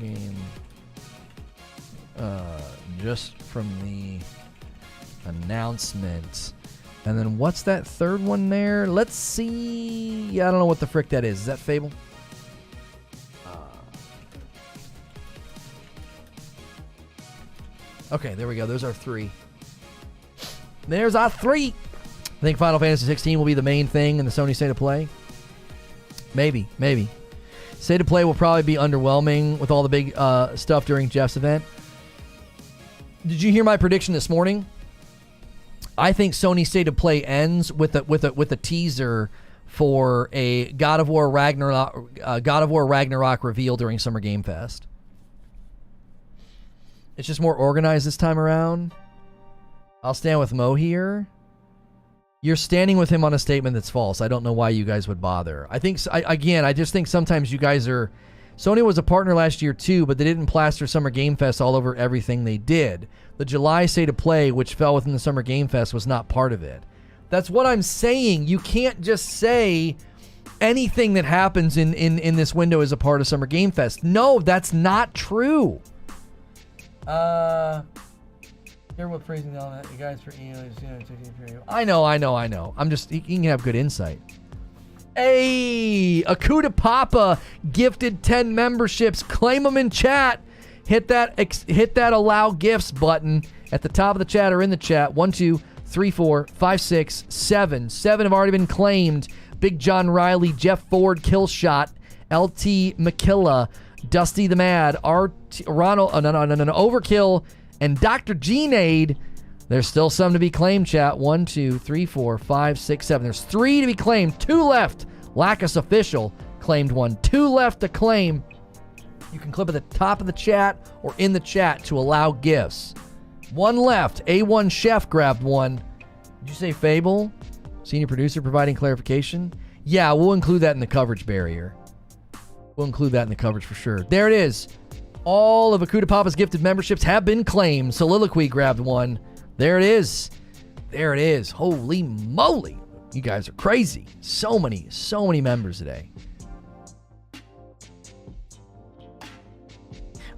Speaker 1: Game. Just from the announcement. And then what's that third one there? Let's see. I don't know what the frick that is. Is that Fable? Okay, there we go. Those are 3. There's our 3. I think Final Fantasy 16 will be the main thing in the Sony State of Play. Maybe. State of Play will probably be underwhelming with all the big stuff during Jeff's event. Did you hear my prediction this morning? I think Sony State of Play ends with a teaser for a God of War Ragnarok reveal during Summer Game Fest. It's just more organized this time around. I'll stand with Mo here. You're standing with him on a statement that's false. I don't know why you guys would bother. I just think sometimes you guys are... Sony was a partner last year too, but they didn't plaster Summer Game Fest all over everything they did. The July State of Play, which fell within the Summer Game Fest, was not part of it. That's what I'm saying. You can't just say anything that happens in this window is a part of Summer Game Fest. No, that's not true. Hear what phrasing on that? You guys for I know. I'm just, he can have good insight. Hey, Akuda Papa gifted 10 memberships. Claim them in chat. Hit that allow gifts button at the top of the chat or in the chat. 1, 2, 3, 4, 5, 6, 7. 7 have already been claimed. Big John Riley, Jeff Ford, Killshot, LT McKilla, Dusty the Mad, Ronald, Overkill, and Dr. G-Nade. There's still some to be claimed, chat. 1, 2, 3, 4, 5, 6, 7. There's 3 to be claimed. 2 left. Lacus Official claimed 1. 2 left to claim. You can clip at the top of the chat or in the chat to allow gifts. 1 left. A1 Chef grabbed 1. Did you say Fable? Senior producer providing clarification? Yeah, we'll include that in the coverage barrier. We'll include that in the coverage for sure. There it is. All of Akuda Papa's gifted memberships have been claimed. Soliloquy grabbed 1. There it is. There it is. Holy moly. You guys are crazy. So many members today.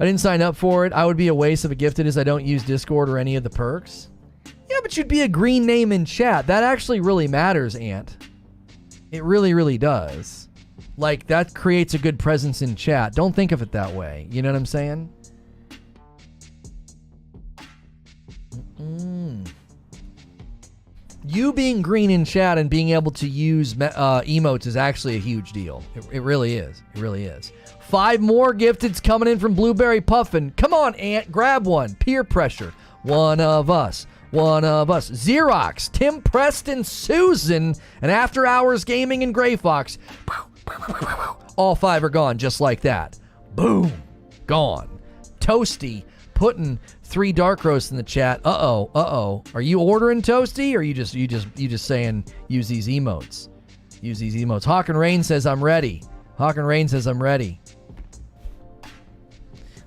Speaker 1: I didn't sign up for it. I would be a waste of a gifted as I don't use Discord or any of the perks. Yeah, but you'd be a green name in chat. That actually really matters, Ant. It really, really does. Like, that creates a good presence in chat. Don't think of it that way. You know what I'm saying? You being green in chat and being able to use emotes is actually a huge deal. It really is. It really is. 5 more gifteds coming in from Blueberry Puffin. Come on, Ant. Grab one. Peer pressure. One of us. Xerox, Tim Preston, Susan, and After Hours Gaming and Gray Fox. All 5 are gone just like that. Boom. Gone. Toasty putting 3 dark roasts in the chat. Uh-oh. Are you ordering Toasty, or are you just saying use these emotes? Use these emotes. Hawk and Rain says I'm ready.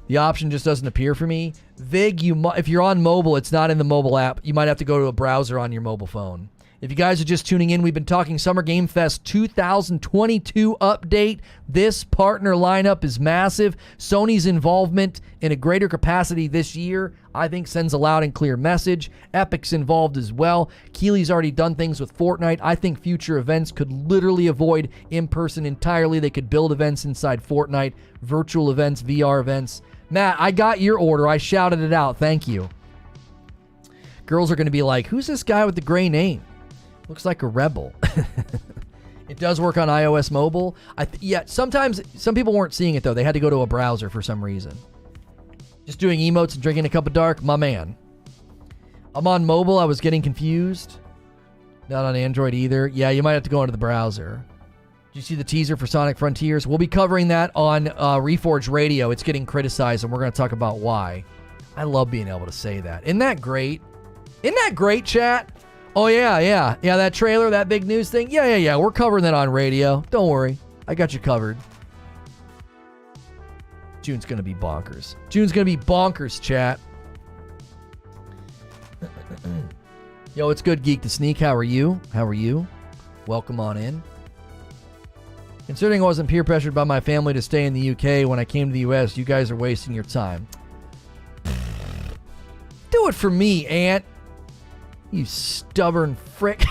Speaker 1: The option just doesn't appear for me. Vig, if you're on mobile, it's not in the mobile app. You might have to go to a browser on your mobile phone. If you guys are just tuning in, we've been talking Summer Game Fest 2022 update. This partner lineup is massive. Sony's involvement in a greater capacity this year, I think, sends a loud and clear message. Epic's involved as well. Keely's already done things with Fortnite. I think future events could literally avoid in-person entirely. They could build events inside Fortnite, virtual events, VR events. Matt, I got your order. I shouted it out. Thank you. Girls are going to be like, who's this guy with the gray name? Looks like a rebel. It does work on iOS mobile. Yeah, sometimes some people weren't seeing it, though. They had to go to a browser for some reason. Just doing emotes and drinking a cup of dark, my man. I'm on mobile. I was getting confused. Not on Android either. Yeah, you might have to go into the browser. Did you see the teaser for Sonic Frontiers? We'll be covering that on Reforge Radio. It's getting criticized, and we're going to talk about why. I love being able to say that. Isn't that great? Isn't that great, chat? Oh, yeah. Yeah, that trailer, that big news thing. Yeah. We're covering that on radio. Don't worry. I got you covered. June's going to be bonkers. June's going to be bonkers, chat. Yo, it's good, Geek to Sneak. How are you? Welcome on in. Considering I wasn't peer pressured by my family to stay in the UK when I came to the US, you guys are wasting your time. Do it for me, Aunt. You stubborn frick. Do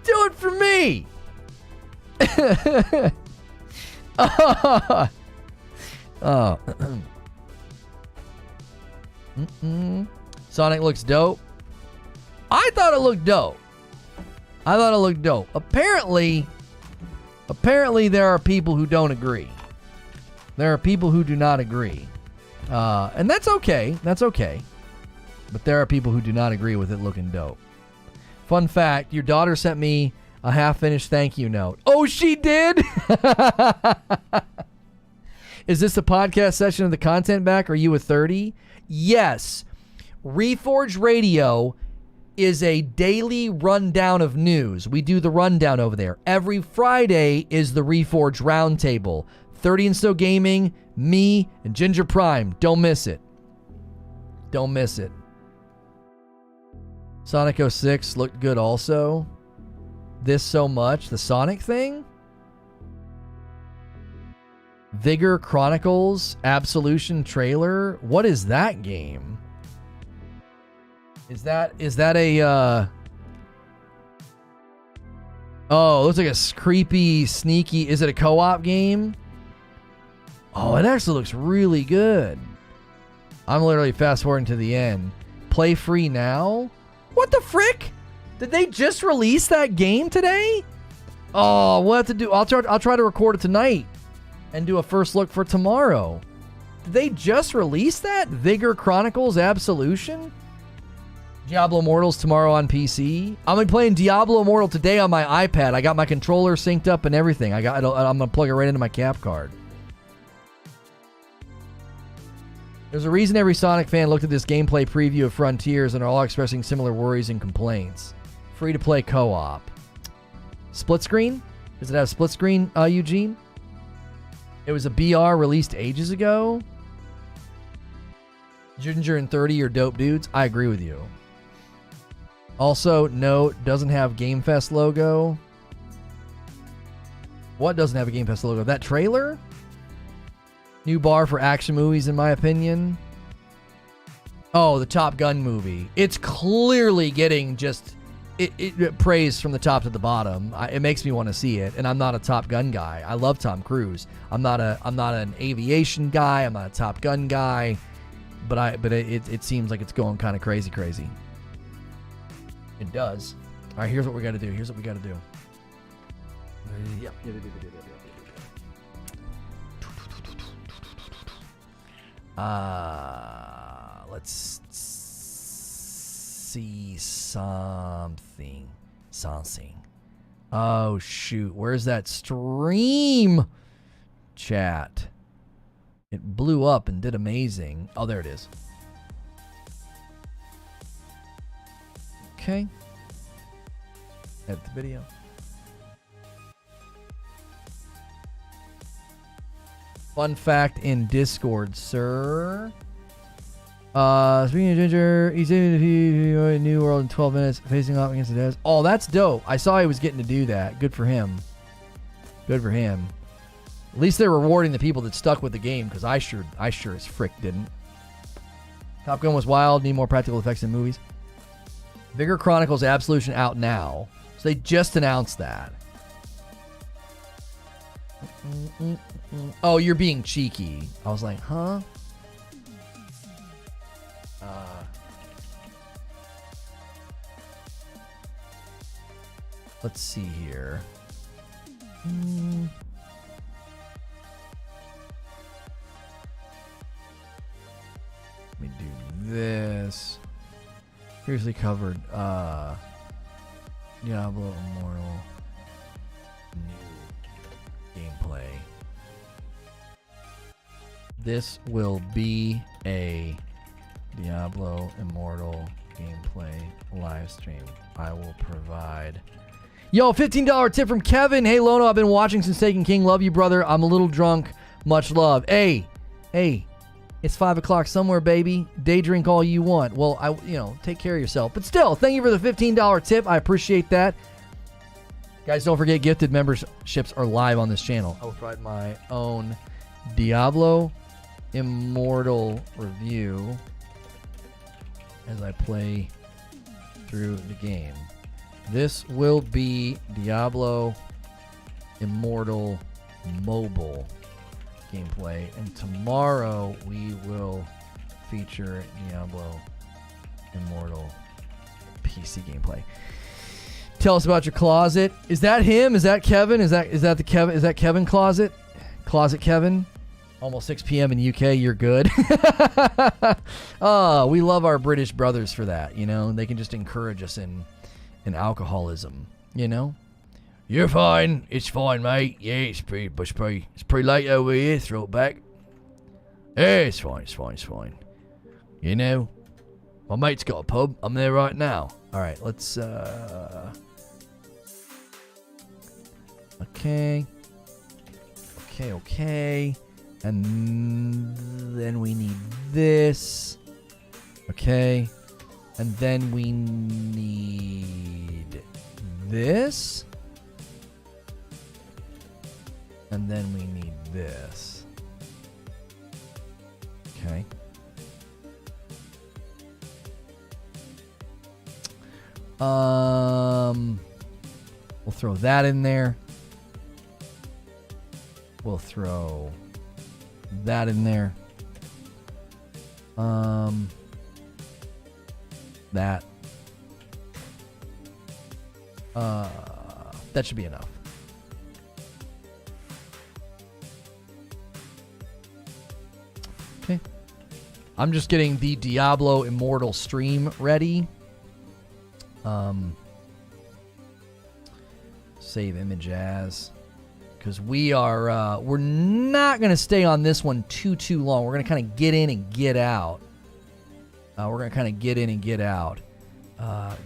Speaker 1: it for me. Sonic looks dope. I thought it looked dope. Apparently there are people who don't agree. There are people who do not agree. And that's okay. But there are people who do not agree with it looking dope. Fun fact, your daughter sent me a half-finished thank you note. Oh, she did? Is this a podcast session of the content back? Are you a 30? Yes. Reforge Radio is a daily rundown of news. We do the rundown over there. Every Friday is the Reforge Roundtable. 30 and So Gaming, me, and Ginger Prime. Don't miss it. Sonic 06 looked good also. This so much. The Sonic thing? Vigor Chronicles Absolution trailer. What is that game? Is that a Oh, it looks like a creepy, sneaky. Is it a co-op game? Oh, it actually looks really good. I'm literally fast forwarding to the end. Play free now? What the frick? Did they just release that game today? Oh, we'll have to do. I'll try to record it tonight and do a first look for tomorrow. Did they just release that? Vigor Chronicles Absolution? Diablo Immortal's tomorrow on PC. I'm gonna be playing Diablo Immortal today on my iPad. I got my controller synced up and everything. I'm gonna plug it right into my cap card. There's a reason every Sonic fan looked at this gameplay preview of Frontiers and are all expressing similar worries and complaints. Free to play co-op. Split screen? Does it have split screen, Eugene? It was a BR released ages ago. Ginger and 30 are dope dudes. I agree with you. Also, no, doesn't have Game Fest logo. What doesn't have a Game Fest logo? That trailer? New bar for action movies, in my opinion. Oh, the Top Gun movie. It's clearly getting just it praise from the top to the bottom. It makes me want to see it, and I'm not a Top Gun guy. I love Tom Cruise. I'm not an aviation guy. I'm not a Top Gun guy. But it seems like it's going kind of crazy. It does. All right, here's what we got to do. Yep. Let's see something. Oh, shoot. Where's that stream chat? It blew up and did amazing. Oh, there it is. Okay. Edit the video. Fun fact in Discord, sir. Speaking of Ginger, he's in a new world in 12 minutes, facing off against the Des. Oh, that's dope. I saw he was getting to do that. Good for him. At least they're rewarding the people that stuck with the game, because I sure as frick didn't. Top Gun was wild. Need more practical effects in movies. Vigor Chronicles Absolution out now. So they just announced that. Oh, you're being cheeky. I was like, huh? Let's see here. Let me do this. Previously covered Diablo Immortal new gameplay. This will be a Diablo Immortal gameplay live stream. I will provide. Yo, $15 tip from Kevin. Hey, Lono, I've been watching since Taken King. Love you, brother. I'm a little drunk. Much love. Hey, it's 5 o'clock somewhere, baby. Day drink all you want. Well, take care of yourself. But still, thank you for the $15 tip. I appreciate that. Guys, don't forget, gifted memberships are live on this channel. I will provide my own Diablo Immortal review as I play through the game. This will be Diablo Immortal mobile gameplay, and tomorrow we will feature Diablo Immortal PC gameplay. Tell us about your closet. Is that him? Is that Kevin? Is that the Kevin? Is that Kevin closet? Closet Kevin? Almost 6 p.m. in UK. You're good. Oh, we love our British brothers for that. They can just encourage us in alcoholism. You're fine. It's fine, mate. Yeah, it's pretty late over here. Throw it back. Yeah, it's fine. My mate's got a pub. I'm there right now. All right, let's. Okay. And then we need this. Okay. And then we need this. And then we need this. Okay. We'll throw that in there. We'll throw that in there. That. That should be enough. Okay. I'm just getting the Diablo Immortal stream ready. Save image as, because we're not going to stay on this one too long. We're going to kind of get in and get out.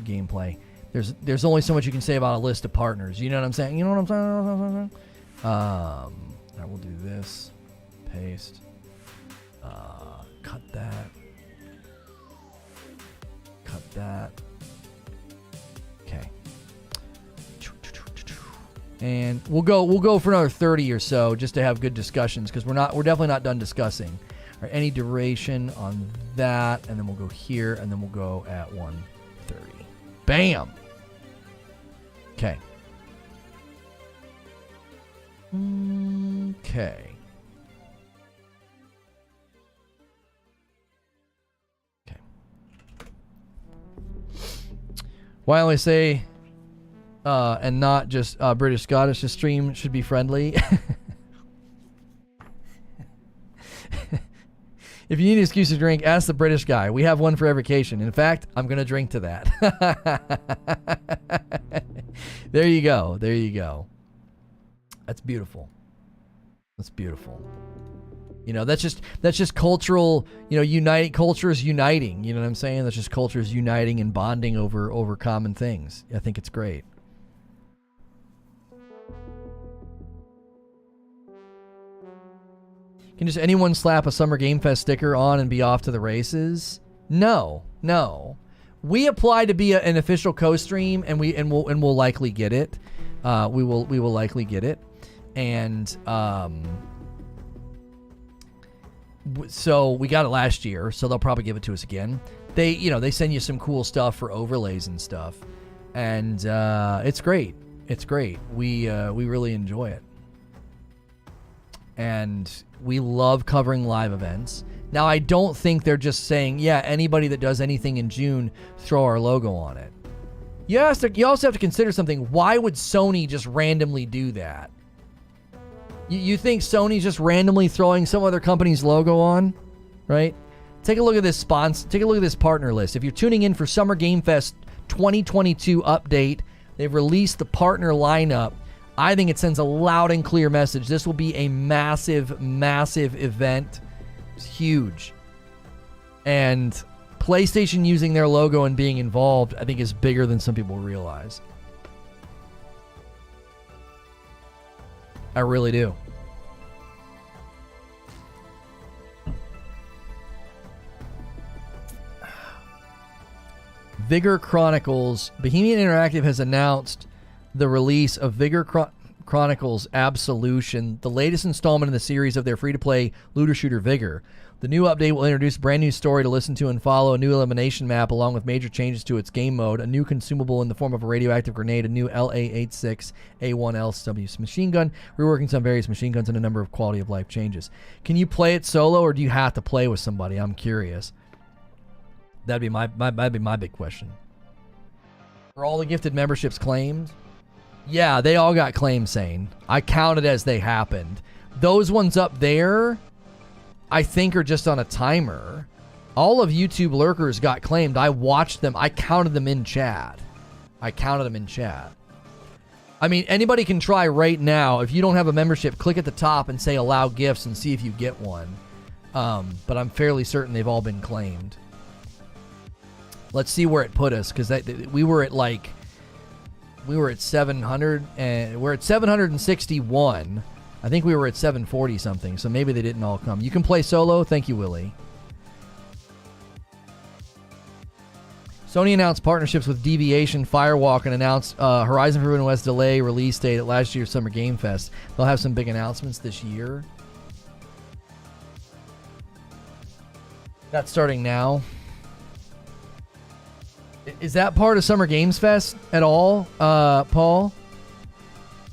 Speaker 1: Gameplay. There's only so much you can say about a list of partners. You know what I'm saying? All right, we'll do this. Paste. Cut that. Okay. And we'll go for another 30 or so just to have good discussions, because we're definitely not done discussing. All right, any duration on that, and then we'll go here, and then we'll go at 130. Bam. Okay. Okay. Why only say and not just British Scottish? The stream should be friendly. If you need an excuse to drink, ask the British guy. We have one for every occasion. In fact, I'm going to drink to that. There you go. That's beautiful. That's just cultural, cultures uniting, you know what I'm saying? That's just cultures uniting and bonding over common things. I think it's great. Can just anyone slap a Summer Game Fest sticker on and be off to the races? No. We apply to be an official co-stream, and we'll likely get it. We will likely get it. And so we got it last year, so they'll probably give it to us again. They send you some cool stuff for overlays and stuff, and it's great. We really enjoy it, and we love covering live events. Now, I don't think they're just saying, yeah, anybody that does anything in June, throw our logo on it. You also have to consider something. Why would Sony just randomly do that? You think Sony's just randomly throwing some other company's logo on, right? Take a look at this sponsor. Take a look at this partner list. If you're tuning in for Summer Game Fest 2022 update, they've released the partner lineup. I think it sends a loud and clear message. This will be a massive, massive event. It's huge. And PlayStation using their logo and being involved, I think, is bigger than some people realize. I really do. Vigor Chronicles. Bohemian Interactive has announced the release of Vigor Chronicles Absolution, the latest installment in the series of their free-to-play looter shooter Vigor. The new update will introduce a brand new story to listen to and follow, a new elimination map along with major changes to its game mode, a new consumable in the form of a radioactive grenade, a new LA-86 A1LW machine gun, reworking some various machine guns, and a number of quality of life changes. Can you play it solo, or do you have to play with somebody? I'm curious. That'd be my big question. Are all the gifted memberships claimed? Yeah, they all got claimed, Sane. I counted as they happened. Those ones up there, I think, are just on a timer. All of YouTube lurkers got claimed. I watched them. I counted them in chat. I mean, anybody can try right now. If you don't have a membership, click at the top and say allow gifts and see if you get one. But I'm fairly certain they've all been claimed. Let's see where it put us, because we were at 700, and we're at 761. I think we were at 740 something, so maybe they didn't all come. You can play solo. Thank you, Willie. Sony announced partnerships with Deviation, Firewalk, and announced Horizon Forbidden West delay release date at last year's Summer Game Fest. They'll have some big announcements this year. That's starting now. Is that part of Summer Games Fest at all, Paul?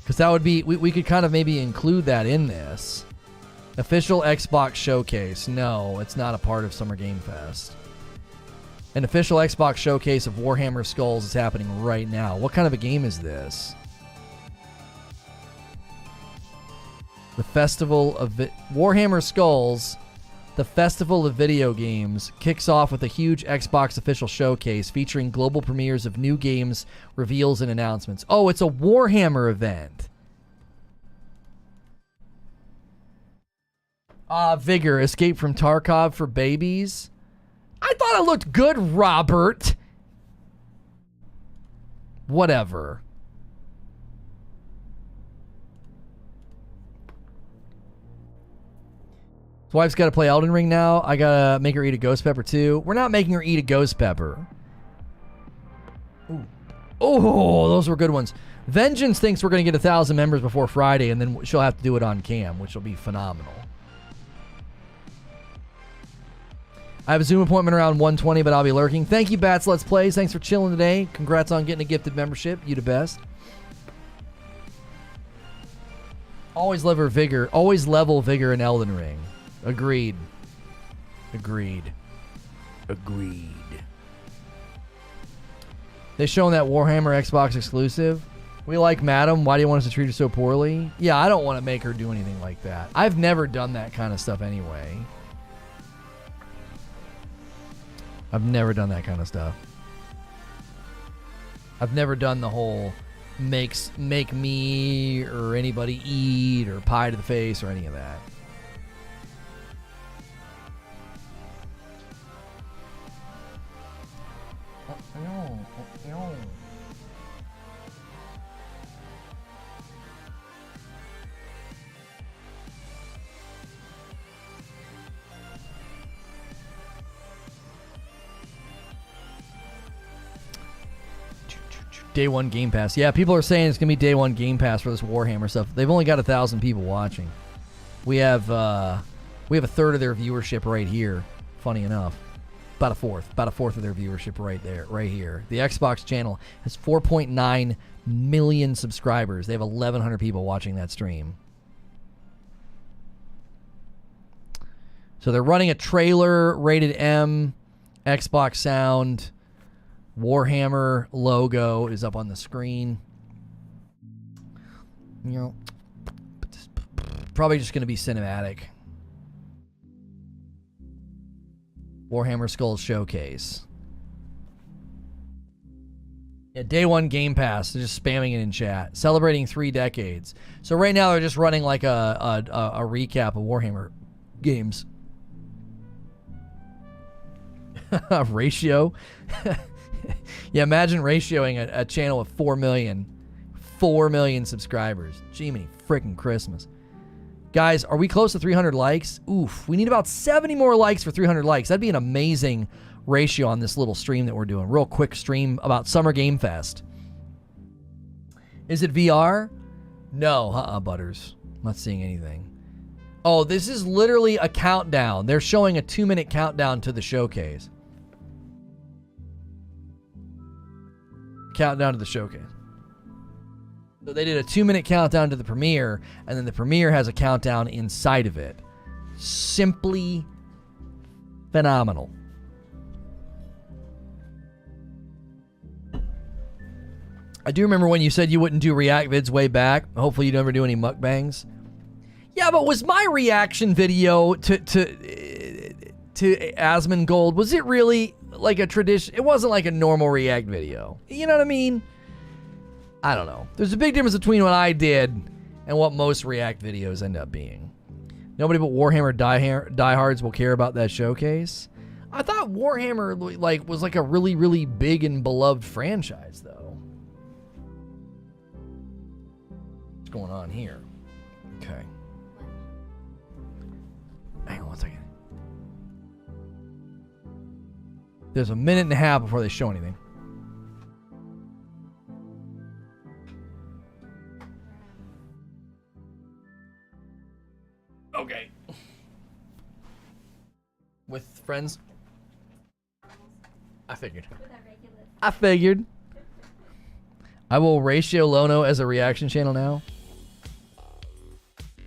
Speaker 1: Because that would be, we could kind of maybe include that in this. Official Xbox Showcase. No, it's not a part of Summer Game Fest. An official Xbox Showcase of Warhammer Skulls is happening right now. What kind of a game is this? The Festival of Warhammer Skulls. The Festival of Video Games kicks off with a huge Xbox official showcase featuring global premieres of new games, reveals, and announcements. Oh, it's a Warhammer event. Vigor, Escape from Tarkov for babies. I thought it looked good, Robert. Whatever. His wife's got to play Elden Ring now. I got to make her eat a ghost pepper too. We're not making her eat a ghost pepper. Ooh. Oh, those were good ones. Vengeance thinks we're going to get 1,000 members before Friday, and then she'll have to do it on cam, which will be phenomenal. I have a Zoom appointment around 1:20, but I'll be lurking. Thank you, Bats Let's Plays. Thanks for chilling today. Congrats on getting a gifted membership. You the best. Always level vigor in Elden Ring. Agreed. They showing that Warhammer Xbox exclusive. We like Madam. Why do you want us to treat her so poorly? Yeah, I don't want to make her do anything like that. I've never done that kind of stuff anyway. I've never done that kind of stuff. I've never done the whole make me or anybody eat or pie to the face or any of that. Day one Game Pass. Yeah, people are saying it's gonna be day one Game Pass for this Warhammer stuff. They've only got 1,000 people watching. We have a third of their viewership right here. Funny enough, about a fourth of their viewership right here. The Xbox channel has 4.9 million subscribers. They have 1,100 people watching that stream. So they're running a trailer, rated M, Xbox sound, Warhammer logo is up on the screen. You know, probably just going to be cinematic. Warhammer Skull Showcase. Yeah, day one Game Pass. They're just spamming it in chat. Celebrating 3 decades. So right now they're just running like a recap of Warhammer games. Ratio. Yeah, imagine ratioing a channel with 4 million subscribers. Jiminy freaking Christmas. Guys, are we close to 300 likes? Oof, we need about 70 more likes for 300 likes. That'd be an amazing ratio on this little stream that we're doing. Real quick stream about Summer Game Fest. Is it VR? No, Butters. I'm not seeing anything. Oh, this is literally a countdown. They're showing a 2-minute countdown to the showcase. Countdown to the showcase. So they did a 2-minute countdown to the premiere, and then the premiere has a countdown inside of it. Simply phenomenal. I do remember when you said you wouldn't do react vids way back. Hopefully you never do any mukbangs. Yeah, but was my reaction video to Asmongold, was it really like a tradition? It wasn't like a normal react video. You know what I mean? I don't know. There's a big difference between what I did and what most react videos end up being. Nobody but Warhammer diehards will care about that showcase. I thought Warhammer was like a really, really big and beloved franchise, though. What's going on here? Okay. Hang on one second. There's a minute and a half before they show anything. Okay. With friends? I figured. I will ratio Lono as a reaction channel now.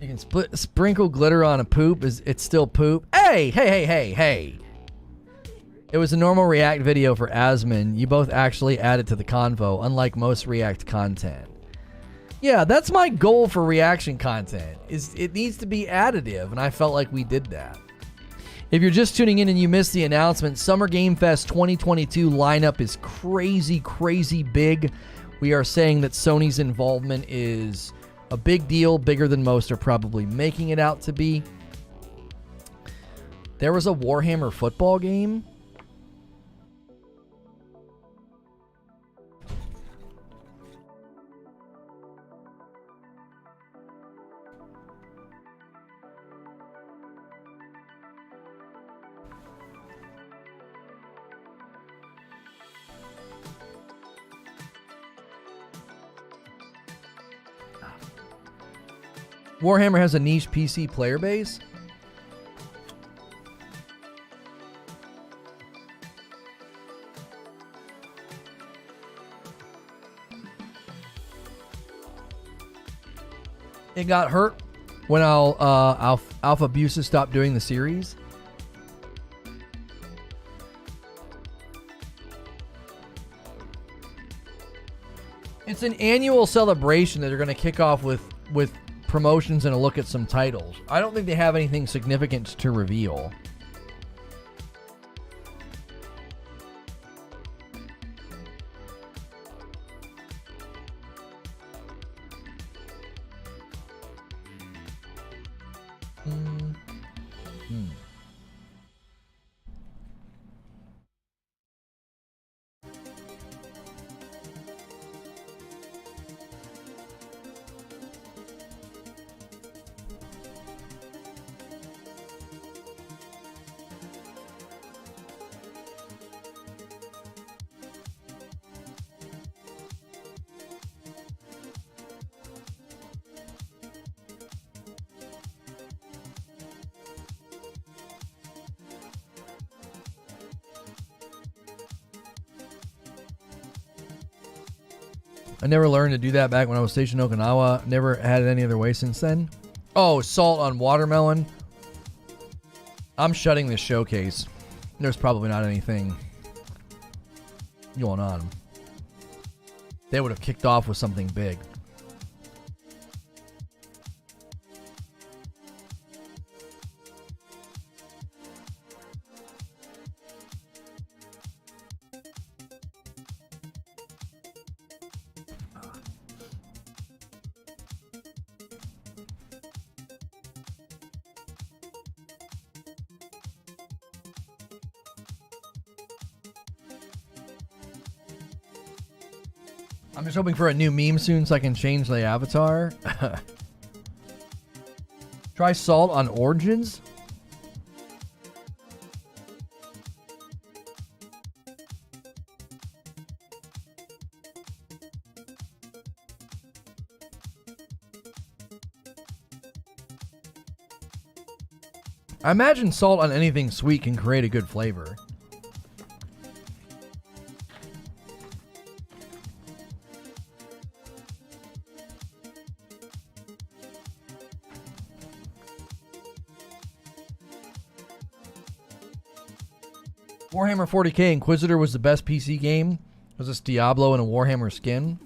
Speaker 1: You can sprinkle glitter on a poop. It's still poop. Hey. It was a normal react video for Asmon. You both actually added to the convo, unlike most react content. Yeah, that's my goal for reaction content. Is it needs to be additive, and I felt like we did that. If you're just tuning in and you missed the announcement, Summer Game Fest 2022 lineup is crazy, crazy big. We are saying that Sony's involvement is a big deal, bigger than most are probably making it out to be. There was a Warhammer football game. Warhammer has a niche PC player base. It got hurt when Alpha Abuses stopped doing the series. It's an annual celebration that they're going to kick off with promotions and a look at some titles. I don't think they have anything significant to reveal. I never learned to do that back when I was stationed in Okinawa. Never had it any other way since then. Oh, salt on watermelon. I'm shutting this showcase. There's probably not anything going on. They would have kicked off with something big. I'm just hoping for a new meme soon so I can change the avatar. Try salt on oranges? I imagine salt on anything sweet can create a good flavor. Warhammer 40k Inquisitor was the best PC game. Was this Diablo and a Warhammer skin?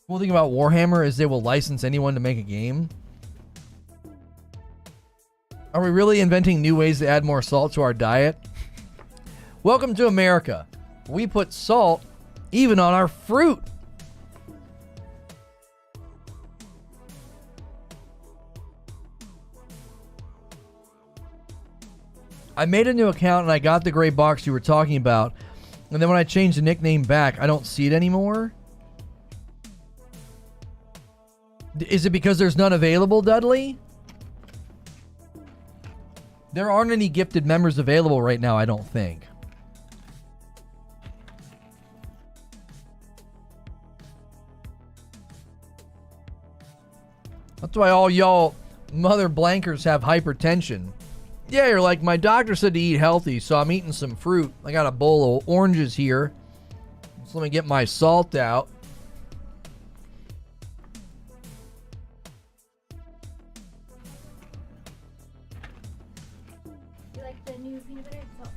Speaker 1: Cool thing about Warhammer is they will license anyone to make a game. Are we really inventing new ways to add more salt to our diet? Welcome to America. We put salt even on our fruit. I made a new account and I got the gray box you were talking about. And then when I changed the nickname back, I don't see it anymore. Is it because there's none available, Dudley? There aren't any gifted members available right now, I don't think. That's why all y'all mother blankers have hypertension. Yeah, you're like, my doctor said to eat healthy, so I'm eating some fruit. I got a bowl of oranges here. So let me get my salt out.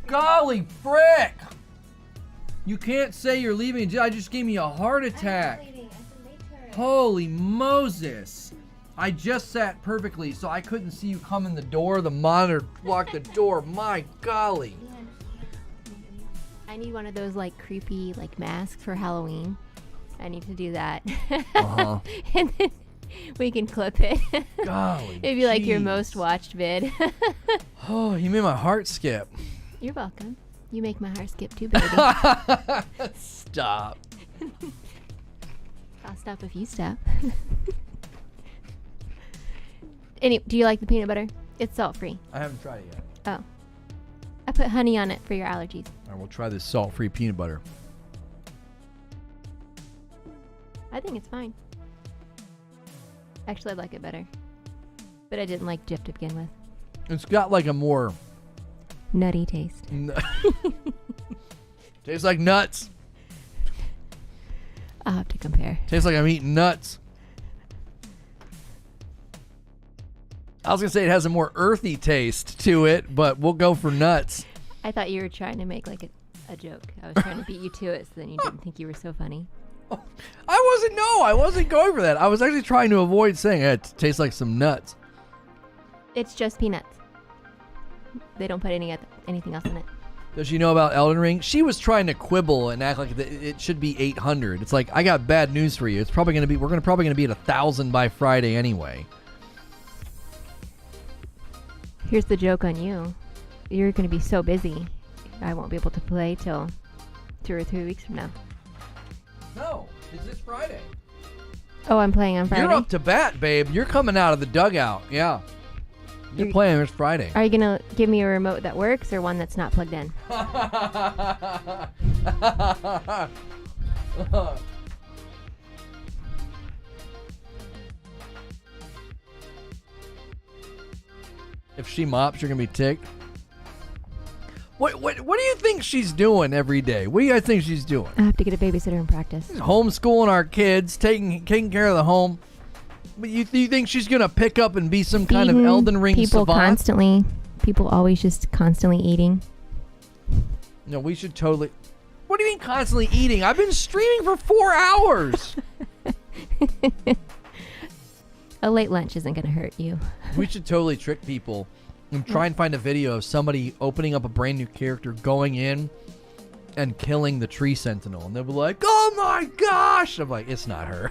Speaker 1: Golly frick! You can't say you're leaving. I just gave me a heart attack. Holy Moses. I just sat perfectly so I couldn't see you come in the door. The monitor blocked the door. My golly.
Speaker 2: I need one of those like creepy like masks for Halloween. I need to do that.
Speaker 1: Uh-huh.
Speaker 2: And then we can clip it.
Speaker 1: Golly.
Speaker 2: It'd be like your most watched vid.
Speaker 1: Oh, you made my heart skip.
Speaker 2: You're welcome. You make my heart skip too, baby.
Speaker 1: Stop.
Speaker 2: I'll stop if you stop. Do you like the peanut butter? It's salt-free.
Speaker 1: I haven't tried it yet.
Speaker 2: Oh. I put honey on it for your allergies.
Speaker 1: All right, we'll try this salt-free peanut butter.
Speaker 2: I think it's fine. Actually, I like it better. But I didn't like Jif to begin with.
Speaker 1: It's got like a more...
Speaker 2: nutty taste.
Speaker 1: Tastes like nuts.
Speaker 2: I'll have to compare.
Speaker 1: Tastes like I'm eating nuts. I was going to say it has a more earthy taste to it, but we'll go for nuts.
Speaker 2: I thought you were trying to make like a joke. I was trying to beat you to it so then you didn't think you were so funny.
Speaker 1: I wasn't going for that. I was actually trying to avoid saying it tastes like some nuts.
Speaker 2: It's just peanuts. They don't put anything else in it.
Speaker 1: Does she know about Elden Ring? She was trying to quibble and act like it should be 800. It's like, I got bad news for you. It's probably going to be, we're probably going to be at 1,000 by Friday anyway.
Speaker 2: Here's the joke on you. You're going to be so busy, I won't be able to play till 2 or 3 weeks from now.
Speaker 1: No, it's this Friday.
Speaker 2: Oh, I'm playing on Friday?
Speaker 1: You're up to bat, babe. You're coming out of the dugout. Yeah. You're playing this Friday.
Speaker 2: Are you going to give me a remote that works or one that's not plugged in?
Speaker 1: If she mops, you're gonna be ticked. What do you think she's doing every day? What do you guys think she's doing?
Speaker 2: I have to get a babysitter in practice.
Speaker 1: She's homeschooling our kids, taking care of the home. But you think she's gonna pick up and be some kind of Elden Ring
Speaker 2: people
Speaker 1: savant?
Speaker 2: Constantly. People always just constantly eating.
Speaker 1: No, we should totally. What do you mean constantly eating? I've been streaming for 4 hours.
Speaker 2: A late lunch isn't going to hurt you.
Speaker 1: We should totally trick people and try and find a video of somebody opening up a brand new character, going in and killing the tree sentinel. And they'll be like, oh my gosh. I'm like, it's not her.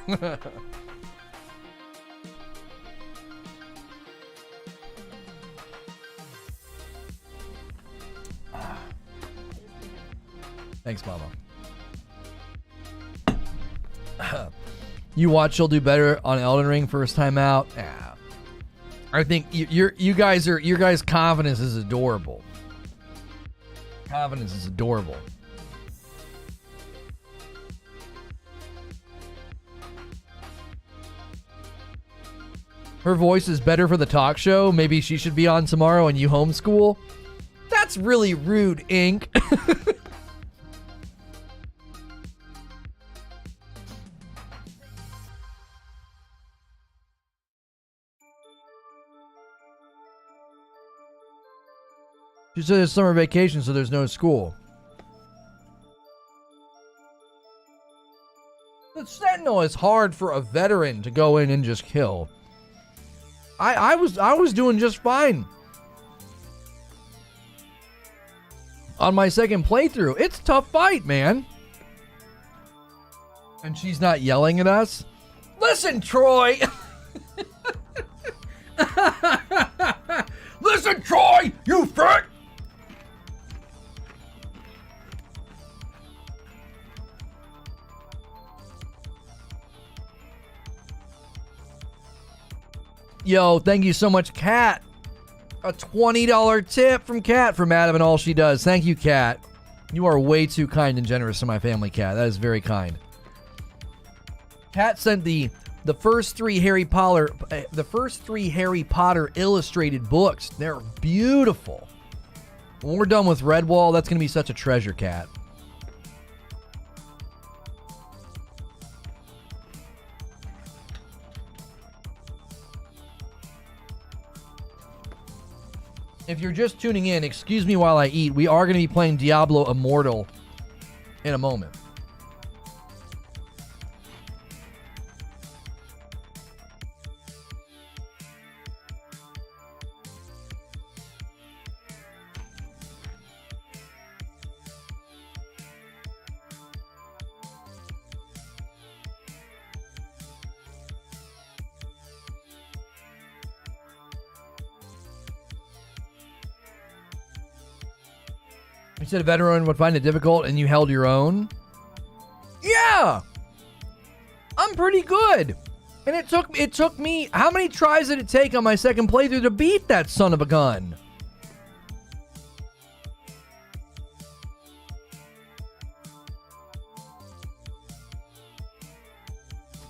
Speaker 1: Thanks, Mama. You watch she'll do better on Elden Ring first time out. Yeah. I think your guys' confidence is adorable. Confidence is adorable. Her voice is better for the talk show. Maybe she should be on tomorrow and you homeschool. That's really rude, Ink. She said it's summer vacation, so there's no school. The Sentinel is hard for a veteran to go in and just kill. I was doing just fine on my second playthrough. It's a tough fight, man. And she's not yelling at us. Listen, Troy. Listen, Troy, you frick. Yo, thank you so much, Kat. A $20 tip from Kat for Adam and all she does. Thank you, Kat. You are way too kind and generous to my family, Kat. That is very kind. Kat sent the first three Harry Potter illustrated books. They're beautiful. When we're done with Redwall, that's gonna be such a treasure, Kat. If you're just tuning in, excuse me while I eat. We are going to be playing Diablo Immortal in a moment. You said a veteran would find it difficult and you held your own? Yeah! I'm pretty good. And it took me, how many tries did it take on my second playthrough to beat that son of a gun?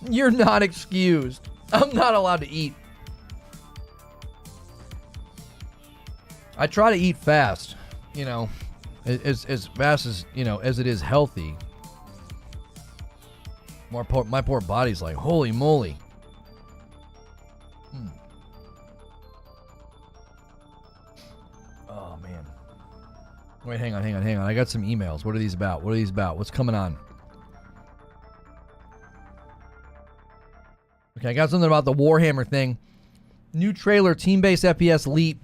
Speaker 1: You're not excused. I'm not allowed to eat. I try to eat fast, you know. As fast as, you know, as it is healthy. My poor body's like, holy moly. Oh, man. Wait, hang on. I got some emails. What are these about? What's coming on? Okay, I got something about the Warhammer thing. New trailer, team-based FPS Leap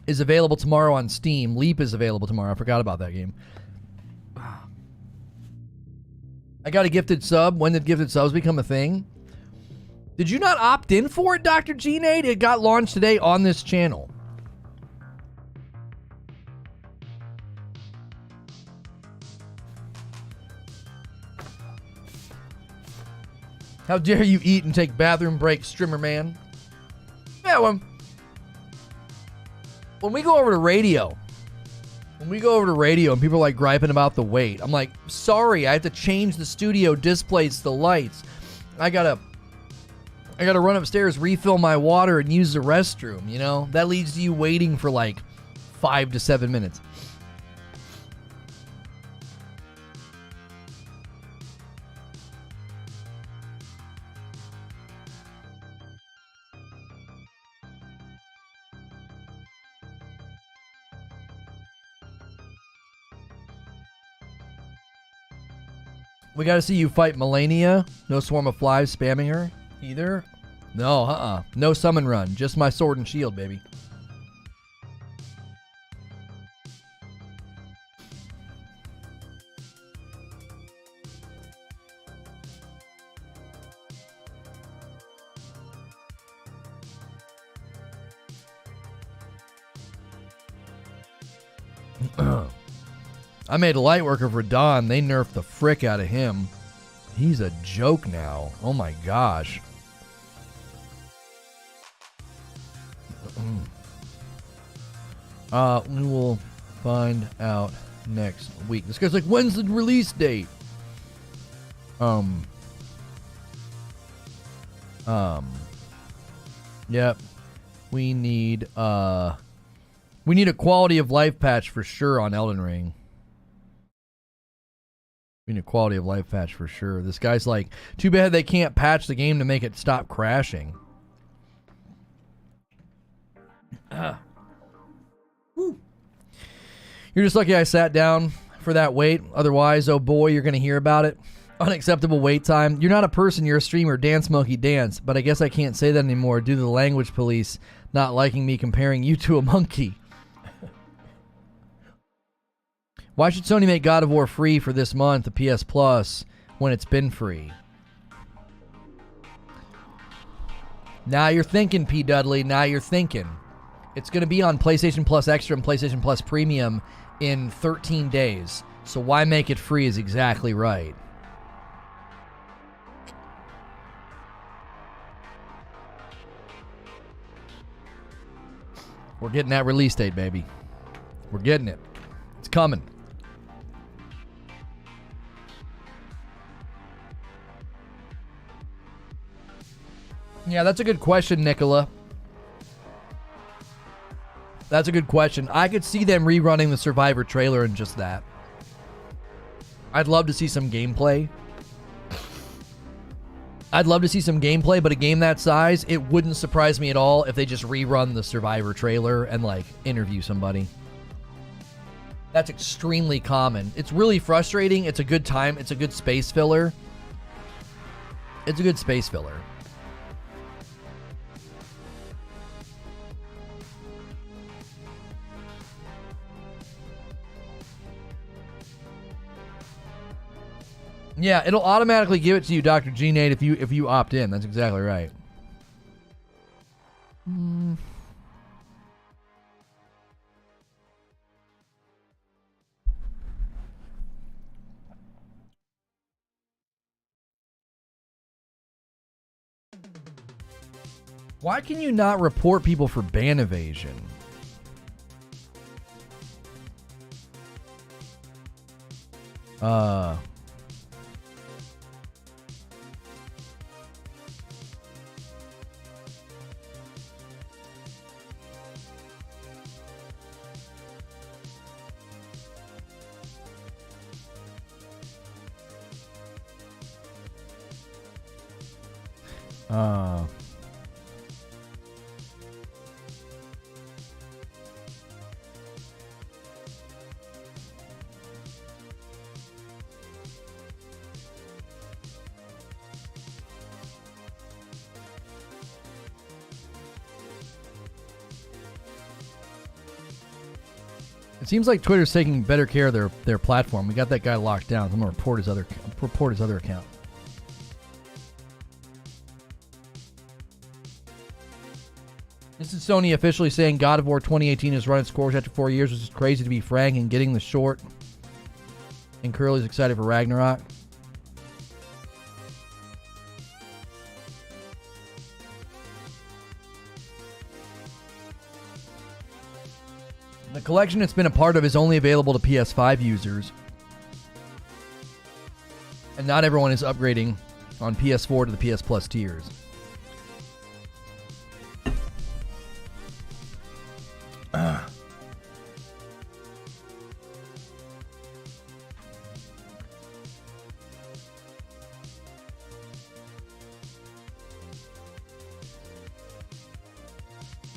Speaker 1: is available tomorrow on Steam. Leap is available tomorrow. I forgot about that game. I got a gifted sub. When did gifted subs become a thing? Did you not opt in for it, Dr. G-Nate? It got launched today on this channel. How dare you eat and take bathroom breaks, Strimmer Man? Yeah, well, when we go over to radio and people are like griping about the wait, I'm like, sorry, I have to change the studio displays to the lights. I gotta I gotta run upstairs, refill my water, and use the restroom, you know? That leads to you waiting for like 5 to 7 minutes. We gotta see you fight Melania. No swarm of flies spamming her either. No, no summon run. Just my sword and shield, baby. I made a light worker for Don. They nerfed the frick out of him. He's a joke now. Oh my gosh. We will find out next week. This guy's like, when's the release date? Yep. We need a quality of life patch for sure on Elden Ring. We need a quality of life patch for sure. This guy's like, too bad they can't patch the game to make it stop crashing. Woo. You're just lucky I sat down for that wait. Otherwise, oh boy, you're going to hear about it. Unacceptable wait time. You're not a person, you're a streamer. Dance, monkey, dance. But I guess I can't say that anymore due to the language police not liking me comparing you to a monkey. Why should Sony make God of War free for this month, the PS Plus, when it's been free? Now you're thinking, P. Dudley. Now you're thinking. It's going to be on PlayStation Plus Extra and PlayStation Plus Premium in 13 days. So why make it free is exactly right. We're getting that release date, baby. We're getting it. It's coming. Yeah, that's a good question, Nicola. That's a good question. I could see them rerunning the Survivor trailer and just that. I'd love to see some gameplay. But a game that size, it wouldn't surprise me at all if they just rerun the Survivor trailer and, like, interview somebody. That's extremely common. It's really frustrating. It's a good time. It's a good space filler. It's a good space filler. Yeah, it'll automatically give it to you, Dr. G-Nate, if you opt in. That's exactly right. Why can you not report people for ban evasion? It seems like Twitter's taking better care of their platform. We got that guy locked down. I'm gonna report his other account. This is Sony officially saying God of War 2018 has run its course after 4 years, which is crazy to be frank, and getting the short. And Curly's excited for Ragnarok. The collection it's been a part of is only available to PS5 users. And not everyone is upgrading on PS4 to the PS Plus tiers.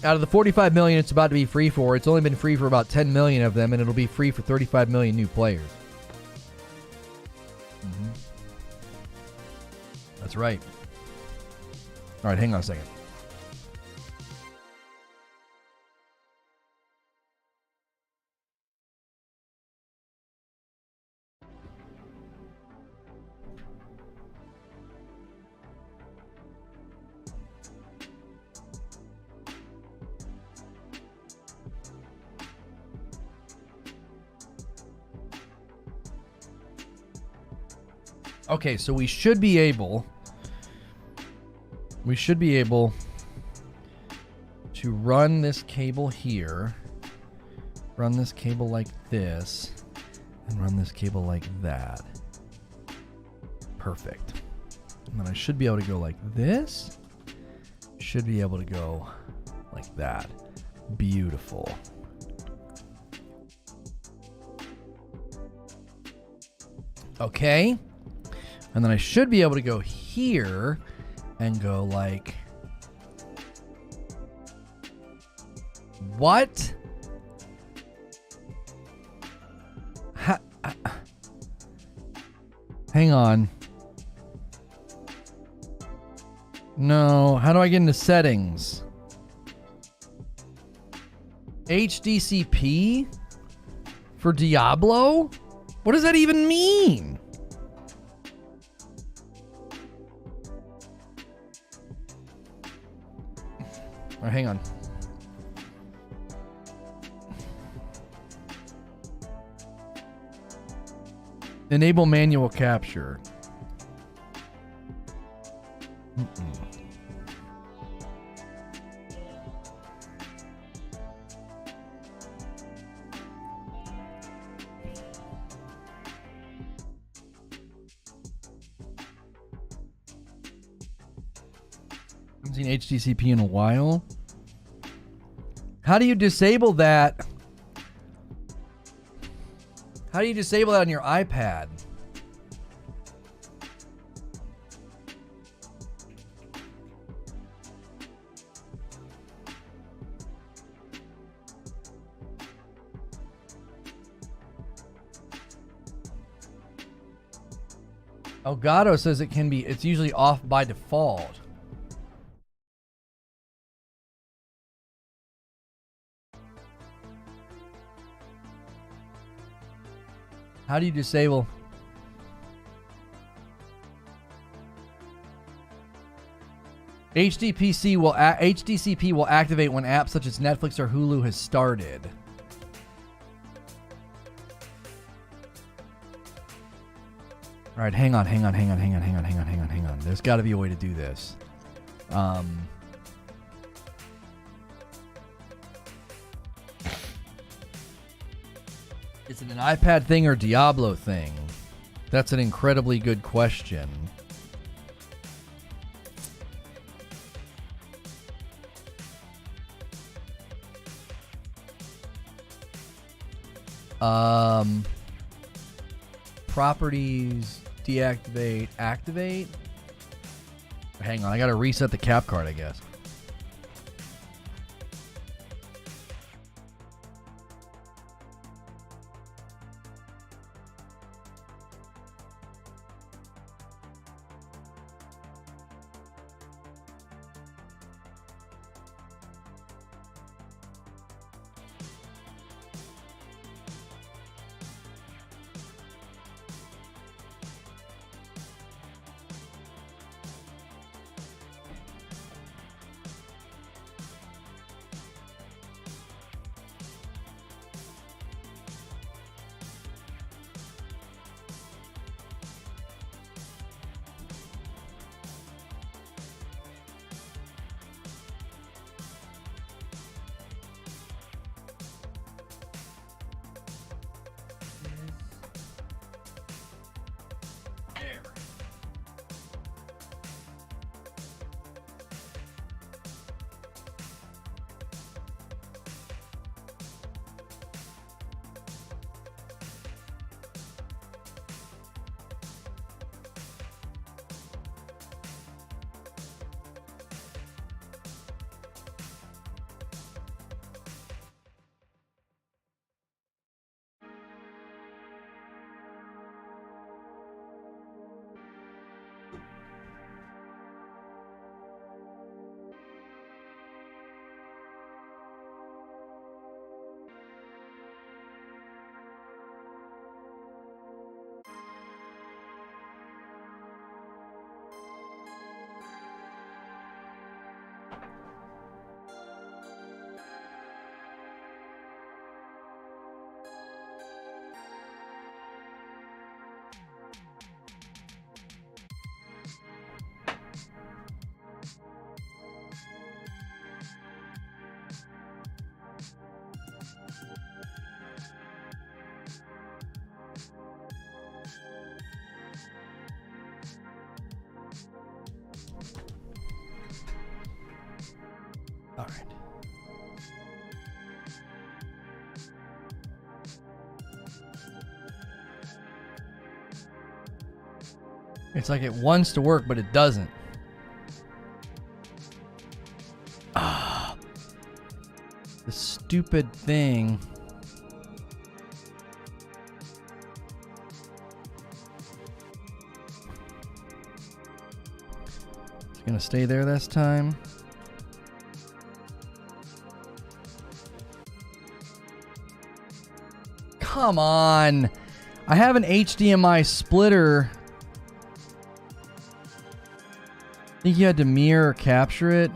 Speaker 1: Out of the 45 million it's about to be free for, it's only been free for about 10 million of them, and it'll be free for 35 million new players. That's right. All right, hang on a second. Okay, so we should be able to run this cable here, run this cable like this, and run this cable like that. Perfect. And then I should be able to go like this. Should be able to go like that. Beautiful. Okay. And then I should be able to go here and go like... What? Hang on. No, how do I get into settings? HDCP? For Diablo? What does that even mean? All right, hang on. Enable manual capture. Haven't seen HDCP in a while. How do you disable that? How do you disable that on your iPad? Elgato says it can be, it's usually off by default. How do you disable? HDCP will activate when apps such as Netflix or Hulu has started. All right, hang on. There's got to be a way to do this. Is it an iPad thing or Diablo thing? That's an incredibly good question. Properties, deactivate, activate. Hang on, I gotta reset the cap card, I guess. All right. It's like it wants to work, but it doesn't. Ah, the stupid thing. It's gonna stay there this time. Come on. I have an HDMI splitter. I think you had to mirror or capture it.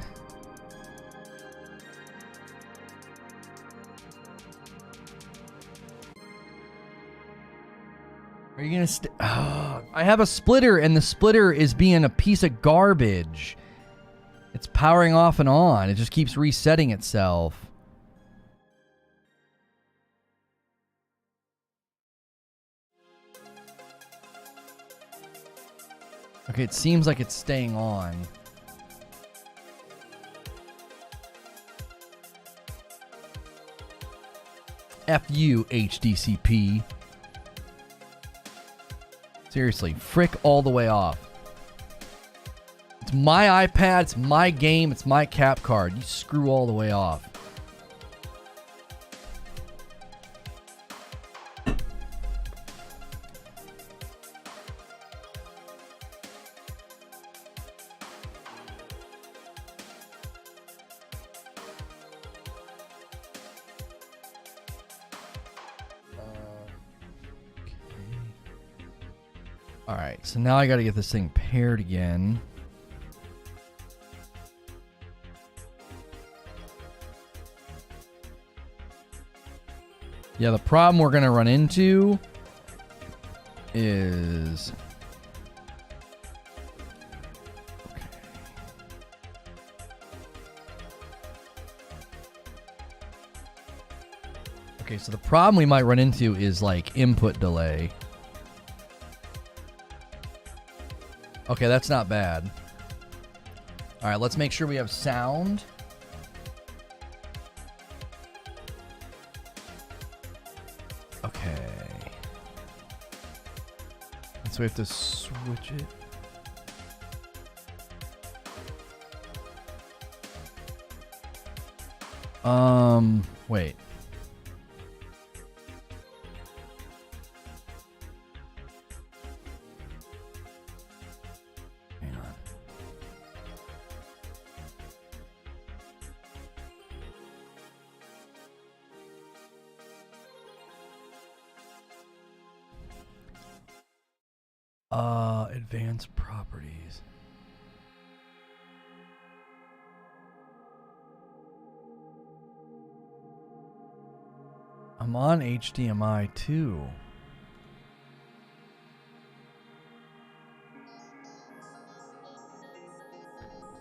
Speaker 1: Are you gonna I have a splitter, and the splitter is being a piece of garbage. It's powering off and on. It just keeps resetting itself. Okay, it seems like it's staying on. F you, HDCP. Seriously, frick all the way off. It's my iPad, it's my game, it's my cap card. You screw all the way off. Alright, so now I gotta get this thing paired again. Yeah, the problem we're gonna run into is... Okay, so the problem we might run into is like input delay. Okay, that's not bad. All right, let's make sure we have sound. Okay. And so we have to switch it. Wait. Advanced properties. I'm on HDMI too.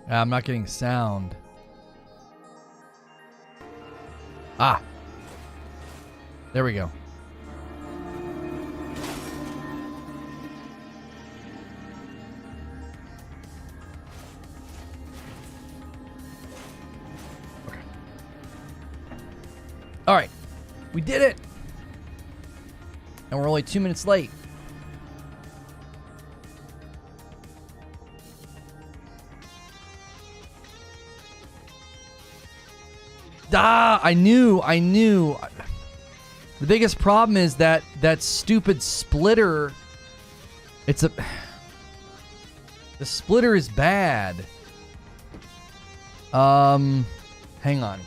Speaker 1: I'm not getting sound. Ah. There we go. All right, we did it, and we're only 2 minutes late. I knew. The biggest problem is that stupid splitter. The splitter is bad. Hang on.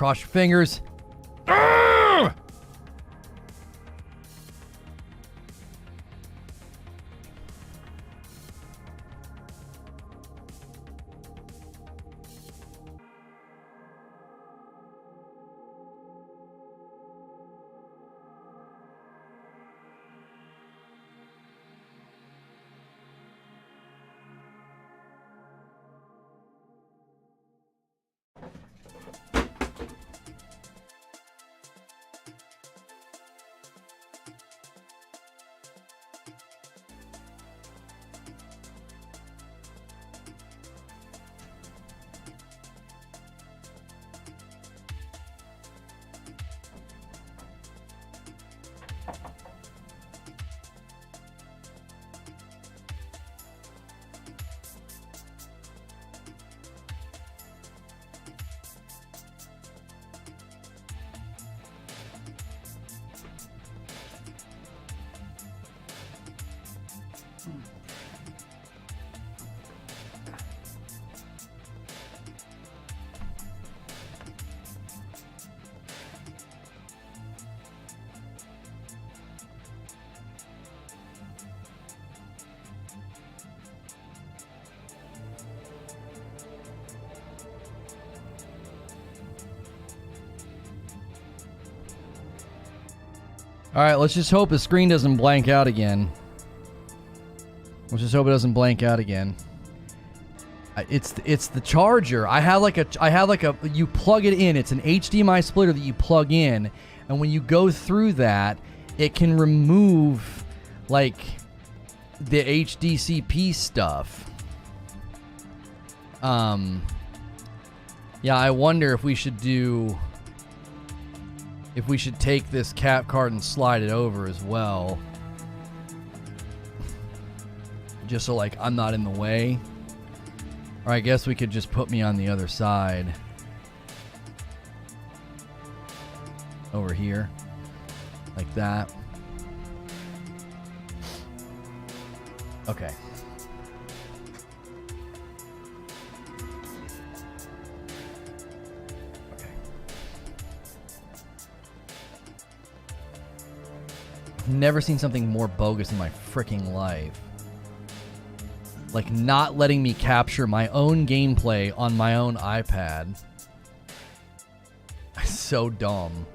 Speaker 1: Cross your fingers. All right, let's just hope the screen doesn't blank out again. Let's just hope it doesn't blank out again. It's the charger. I have like a you plug it in. It's an HDMI splitter that you plug in, and when you go through that, it can remove like the HDCP stuff. Yeah, I wonder if we should take this cap card and slide it over as well. Just so like I'm not in the way. Or I guess we could just put me on the other side. Over here. Like that. Okay. Never seen something more bogus in my freaking life. Like not letting me capture my own gameplay on my own iPad. So dumb.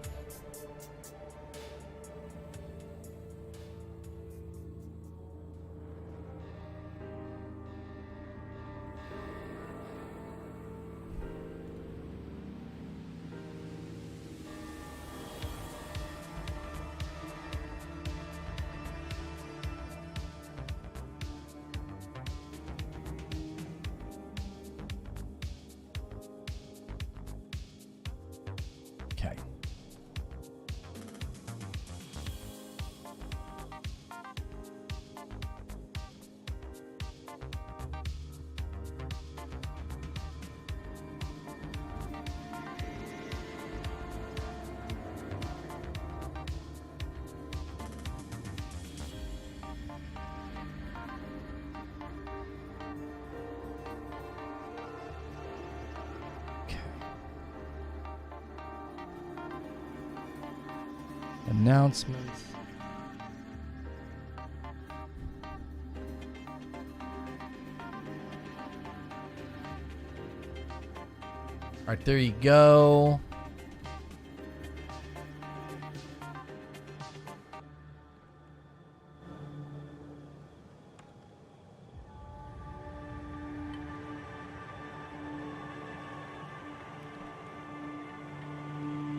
Speaker 1: Announcements. All right, there you go.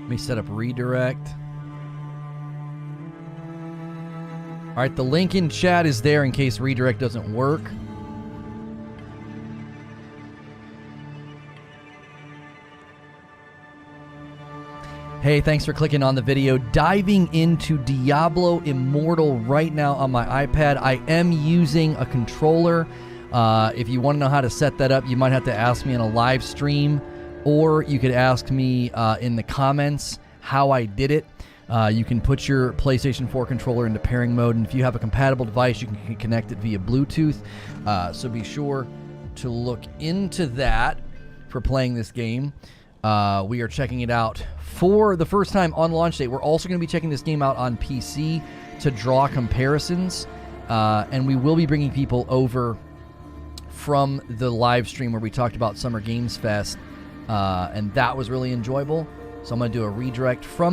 Speaker 1: Let me set up redirect. All right, the link in chat is there in case redirect doesn't work. Hey, thanks for clicking on the video. Diving into Diablo Immortal right now on my iPad. I am using a controller. If you want to know how to set that up, you might have to ask me in a live stream, or you could ask me in the comments how I did it. You can put your PlayStation 4 controller into pairing mode, and if you have a compatible device, you can connect it via Bluetooth. So be sure to look into that for playing this game. We are checking it out for the first time on launch date. We're also going to be checking this game out on PC to draw comparisons, and we will be bringing people over from the live stream where we talked about Summer Games Fest, and that was really enjoyable. So I'm going to do a redirect from